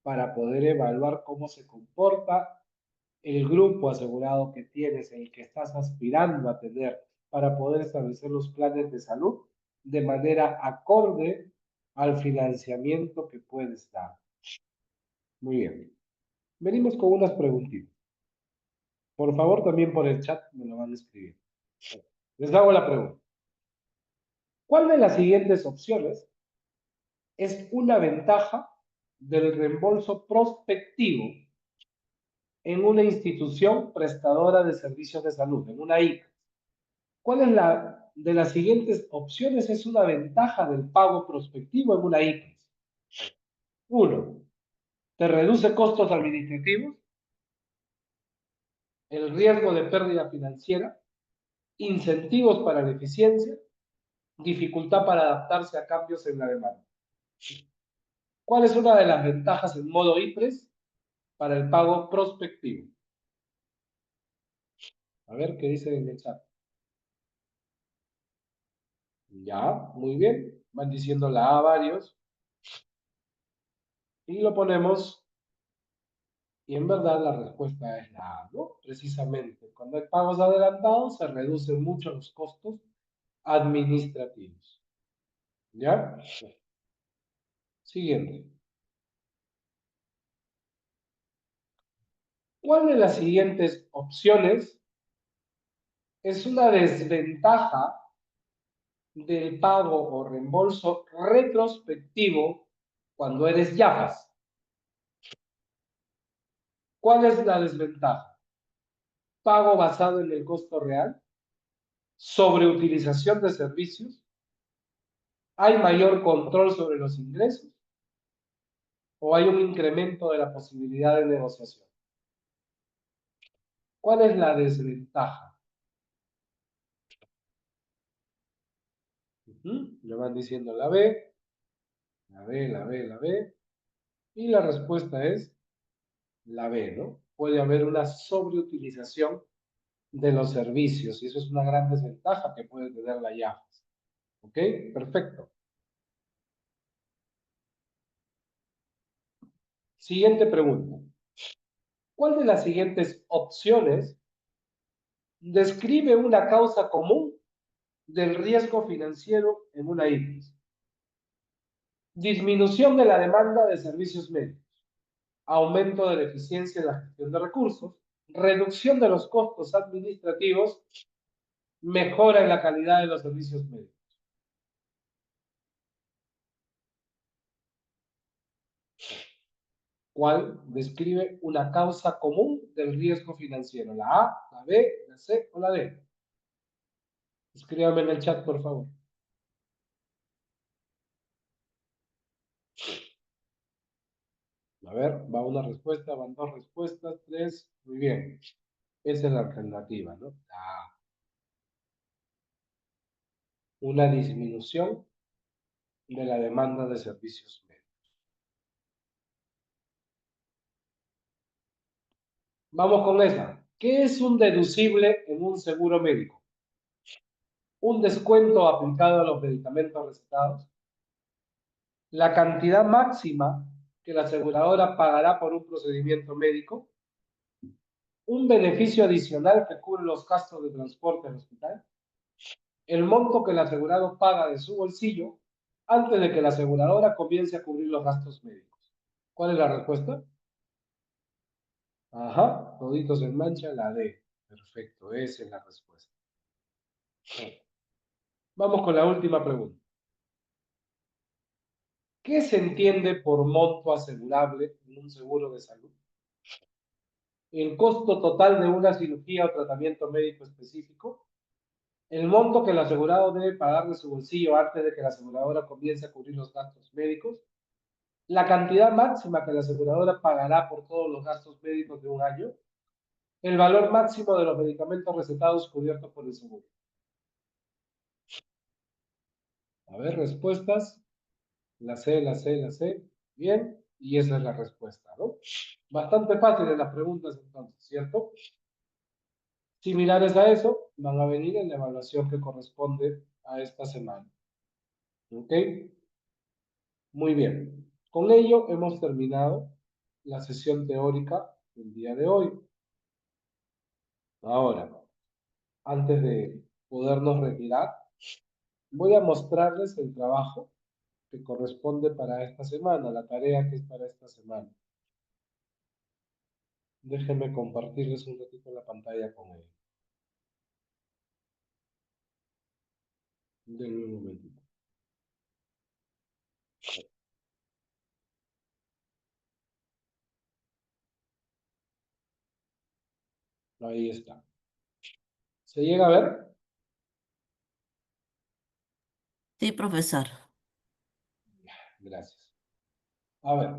para poder evaluar cómo se comporta el grupo asegurado que tienes, el que estás aspirando a tener para poder establecer los planes de salud de manera acorde al financiamiento que puedes dar. Muy bien. Venimos con unas preguntitas. Por favor, también por el chat me lo van a escribir. Les hago la pregunta. ¿Cuál de las siguientes opciones es una ventaja del reembolso prospectivo en una institución prestadora de servicios de salud, en una ICA? ¿Cuál es la de las siguientes opciones es una ventaja del pago prospectivo en una ICA? 1. Te reduce costos administrativos, el riesgo de pérdida financiera, incentivos para la eficiencia, dificultad para adaptarse a cambios en la demanda. ¿Cuál es una de las ventajas en modo IPRES para el pago prospectivo? A ver qué dice en el chat. Ya, muy bien. Van diciendo la A varios. Y lo ponemos. Y en verdad la respuesta es la A, ¿no? Precisamente. Cuando hay pagos adelantados se reducen mucho los costos administrativos. ¿Ya? Siguiente. ¿Cuál de las siguientes opciones es una desventaja del pago o reembolso retrospectivo cuando eres YAFAS? ¿Cuál es la desventaja? Pago basado en el costo real, sobreutilización de servicios, hay mayor control sobre los ingresos o hay un incremento de la posibilidad de negociación. ¿Cuál es la desventaja? Le van diciendo la B, la B, la B, la B, y la respuesta es la B, ¿no? Puede haber una sobreutilización de los servicios y eso es una gran desventaja que puede tener la YAFAS. ¿Ok? Perfecto. Siguiente pregunta. ¿Cuál de las siguientes opciones describe una causa común del riesgo financiero en una IPRES? Disminución de la demanda de servicios médicos, aumento de la eficiencia en la gestión de recursos, reducción de los costos administrativos, mejora en la calidad de los servicios médicos. ¿Cuál describe una causa común del riesgo financiero? ¿La A, la B, la C o la D? Escríbame en el chat, por favor. A ver, va una respuesta, van dos respuestas, tres. Muy bien. Esa es la alternativa, ¿no? La A. Una disminución de la demanda de servicios médicos. Vamos con esa. ¿Qué es un deducible en un seguro médico? Un descuento aplicado a los medicamentos recetados. La cantidad máxima que la aseguradora pagará por un procedimiento médico. Un beneficio adicional que cubre los gastos de transporte al hospital. El monto que el asegurado paga de su bolsillo antes de que la aseguradora comience a cubrir los gastos médicos. ¿Cuál es la respuesta? Ajá, toditos en mancha, la D. Perfecto, esa es la respuesta. Vamos con la última pregunta. ¿Qué se entiende por monto asegurable en un seguro de salud? El costo total de una cirugía o tratamiento médico específico. El monto que el asegurado debe pagar de su bolsillo antes de que la aseguradora comience a cubrir los gastos médicos. La cantidad máxima que la aseguradora pagará por todos los gastos médicos de un año. El valor máximo de los medicamentos recetados cubiertos por el seguro. A ver, respuestas. La C, la C, la C. Bien, y esa es la respuesta, ¿no? Bastante fáciles las preguntas entonces, ¿cierto? Similares a eso, van a venir en la evaluación que corresponde a esta semana. ¿Ok? Muy bien. Con ello hemos terminado la sesión teórica del día de hoy. Ahora, antes de podernos retirar, voy a mostrarles el trabajo que corresponde para esta semana, la tarea que es para esta semana. Déjenme compartirles un ratito la pantalla con ellos. Denme un momentito. Ahí está. ¿Se llega a ver? Sí, profesor. Gracias. A ver,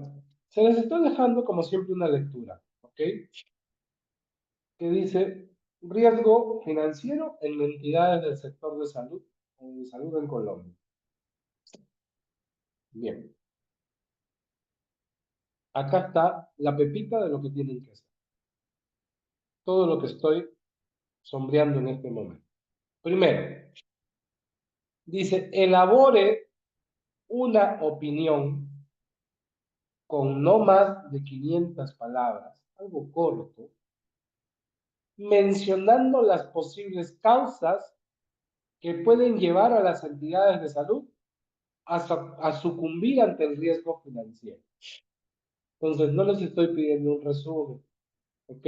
se les estoy dejando como siempre una lectura, ¿ok? Que dice riesgo financiero en entidades del sector de salud en Colombia. Bien. Acá está la pepita de lo que tienen que hacer. Todo lo que estoy sombreando en este momento. Primero, dice, elabore una opinión con no más de 500 palabras, algo corto, mencionando las posibles causas que pueden llevar a las entidades de salud a sucumbir ante el riesgo financiero. Entonces, no les estoy pidiendo un resumen, ¿ok?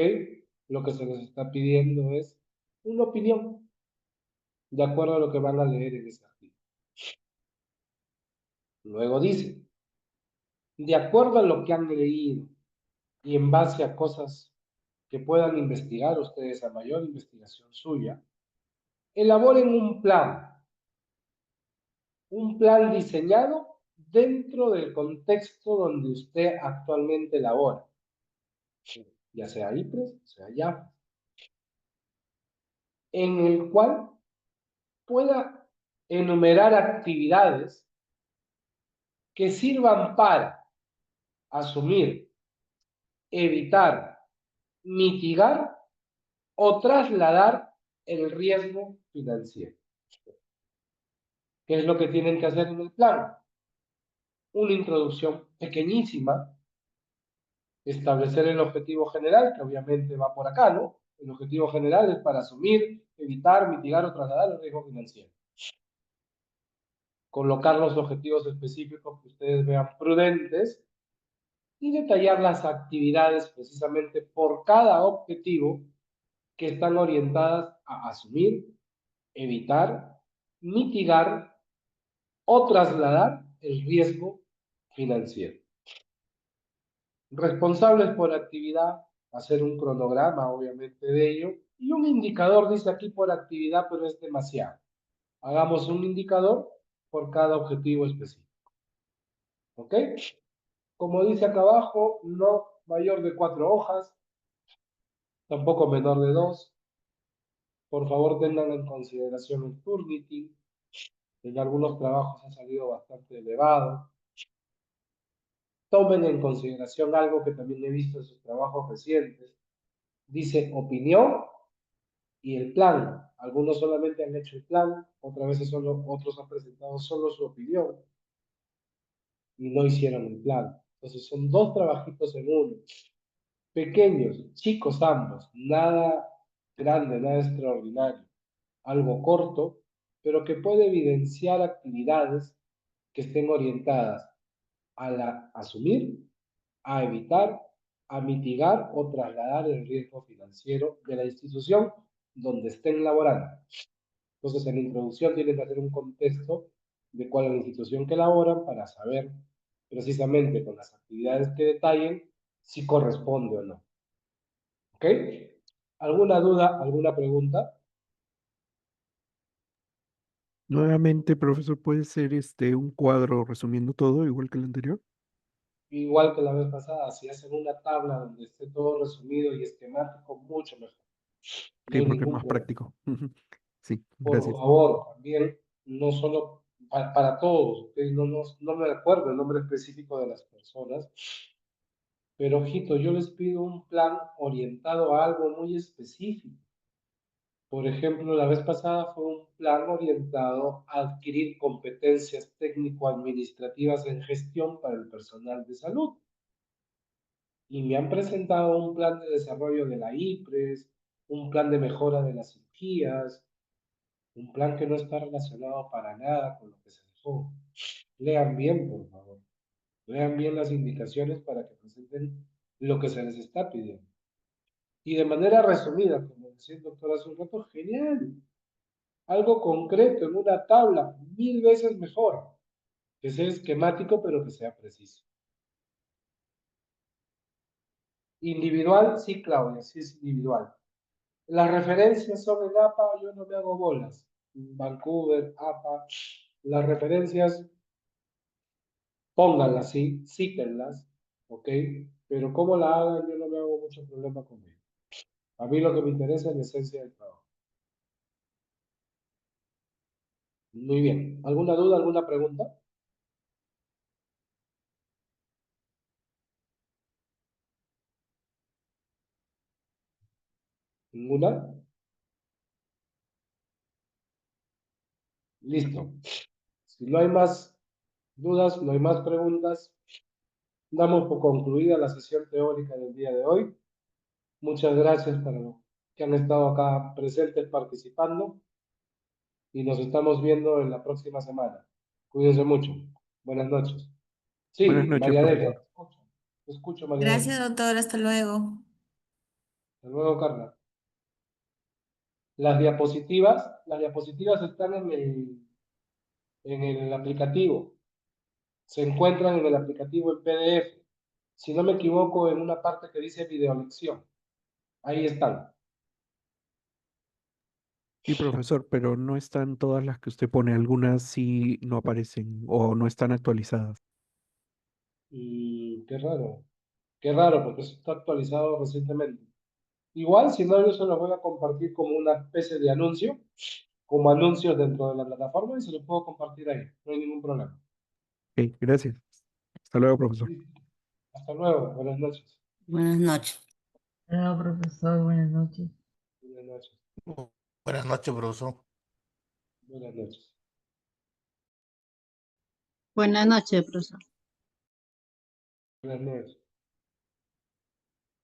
Lo que se les está pidiendo es una opinión, de acuerdo a lo que van a leer en ese artículo. Luego dice, de acuerdo a lo que han leído y en base a cosas que puedan investigar ustedes a mayor investigación suya, elaboren un plan diseñado dentro del contexto donde usted actualmente labora, ya sea IPRES, sea YAF, en el cual pueda enumerar actividades que sirvan para asumir, evitar, mitigar o trasladar el riesgo financiero. ¿Qué es lo que tienen que hacer en el plan? Una introducción pequeñísima, establecer el objetivo general, que obviamente va por acá, ¿no? El objetivo general es para asumir, evitar, mitigar o trasladar el riesgo financiero. Colocar los objetivos específicos que ustedes vean prudentes y detallar las actividades precisamente por cada objetivo que están orientadas a asumir, evitar, mitigar o trasladar el riesgo financiero. Responsables por actividad, hacer un cronograma obviamente de ello y un indicador, dice aquí por actividad, pero es demasiado. Hagamos un indicador por cada objetivo específico. ¿Ok? Como dice acá abajo, no mayor de 4 hojas, tampoco menor de 2. Por favor, tengan en consideración el Turnitin. En algunos trabajos ha salido bastante elevado. Tomen en consideración algo que también he visto en sus trabajos recientes. Dice opinión y el plan. Algunos solamente han hecho el plan, otras veces otros han presentado solo su opinión y no hicieron el plan. Entonces son dos trabajitos en uno. Pequeños, chicos ambos, nada grande, nada extraordinario. Algo corto, pero que puede evidenciar actividades que estén orientadas a asumir, a evitar, a mitigar o trasladar el riesgo financiero de la institución donde estén laborando. Entonces, en la introducción tienen que hacer un contexto de cuál es la institución que laboran para saber precisamente con las actividades que detallen si corresponde o no. ¿Ok? ¿Alguna duda, alguna pregunta? Nuevamente, profesor, ¿puede ser un cuadro resumiendo todo, igual que el anterior? Igual que la vez pasada, si hacen una tabla donde esté todo resumido y esquemático, mucho mejor. No Sí, hay porque es ningún más problema. práctico. Sí, Por gracias. favor, también, no solo para todos, ¿ok? No me acuerdo el nombre específico de las personas, pero ojito, yo les pido un plan orientado a algo muy específico. Por ejemplo, la vez pasada fue un plan orientado a adquirir competencias técnico-administrativas en gestión para el personal de salud. Y me han presentado un plan de desarrollo de la IPRES, un plan de mejora de las cirugías, Un plan que no está relacionado para nada con lo que se dejó. Lean bien, por favor. Lean bien las indicaciones para que presenten lo que se les está pidiendo. Y de manera resumida, como decía el doctor hace un rato, genial. Algo concreto en una tabla, 1000 veces mejor. Que sea esquemático, pero que sea preciso. Individual, sí, Claudia, sí es individual. Las referencias son en APA, yo no me hago bolas. Vancouver, APA, las referencias, pónganlas, sí, cítenlas, ¿ok? Pero cómo la hagan, yo no me hago mucho problema con ello. A mí lo que me interesa es la esencia del trabajo. Muy bien. ¿Alguna duda, alguna pregunta? ¿Ninguna? Listo. Si no hay más dudas, no hay más preguntas, damos por concluida la sesión teórica del día de hoy. Muchas gracias para los que han estado acá presentes participando y nos estamos viendo en la próxima semana. Cuídense mucho. Buenas noches. Sí, Buenas noches, María Delia, profesor. te escucho, María Gracias, Delia. doctor. Hasta luego. Hasta luego, Carla. Las diapositivas están en el aplicativo. Se encuentran en el aplicativo en PDF. Si no me equivoco, en una parte que dice video lección. Ahí están. Sí, profesor, pero no están todas las que usted pone, algunas sí no aparecen o no están actualizadas. Y qué raro, porque eso está actualizado recientemente. Igual, si no, yo se los voy a compartir como una especie de anuncio, como anuncios dentro de la plataforma y se los puedo compartir ahí, no hay ningún problema. Ok, gracias. Hasta luego, profesor. Hasta luego, buenas noches. Buenas noches. Hola, profesor, buenas noches. Buenas noches. Buenas noches, profesor. Buenas noches. Buenas noches, profesor. Buenas noches.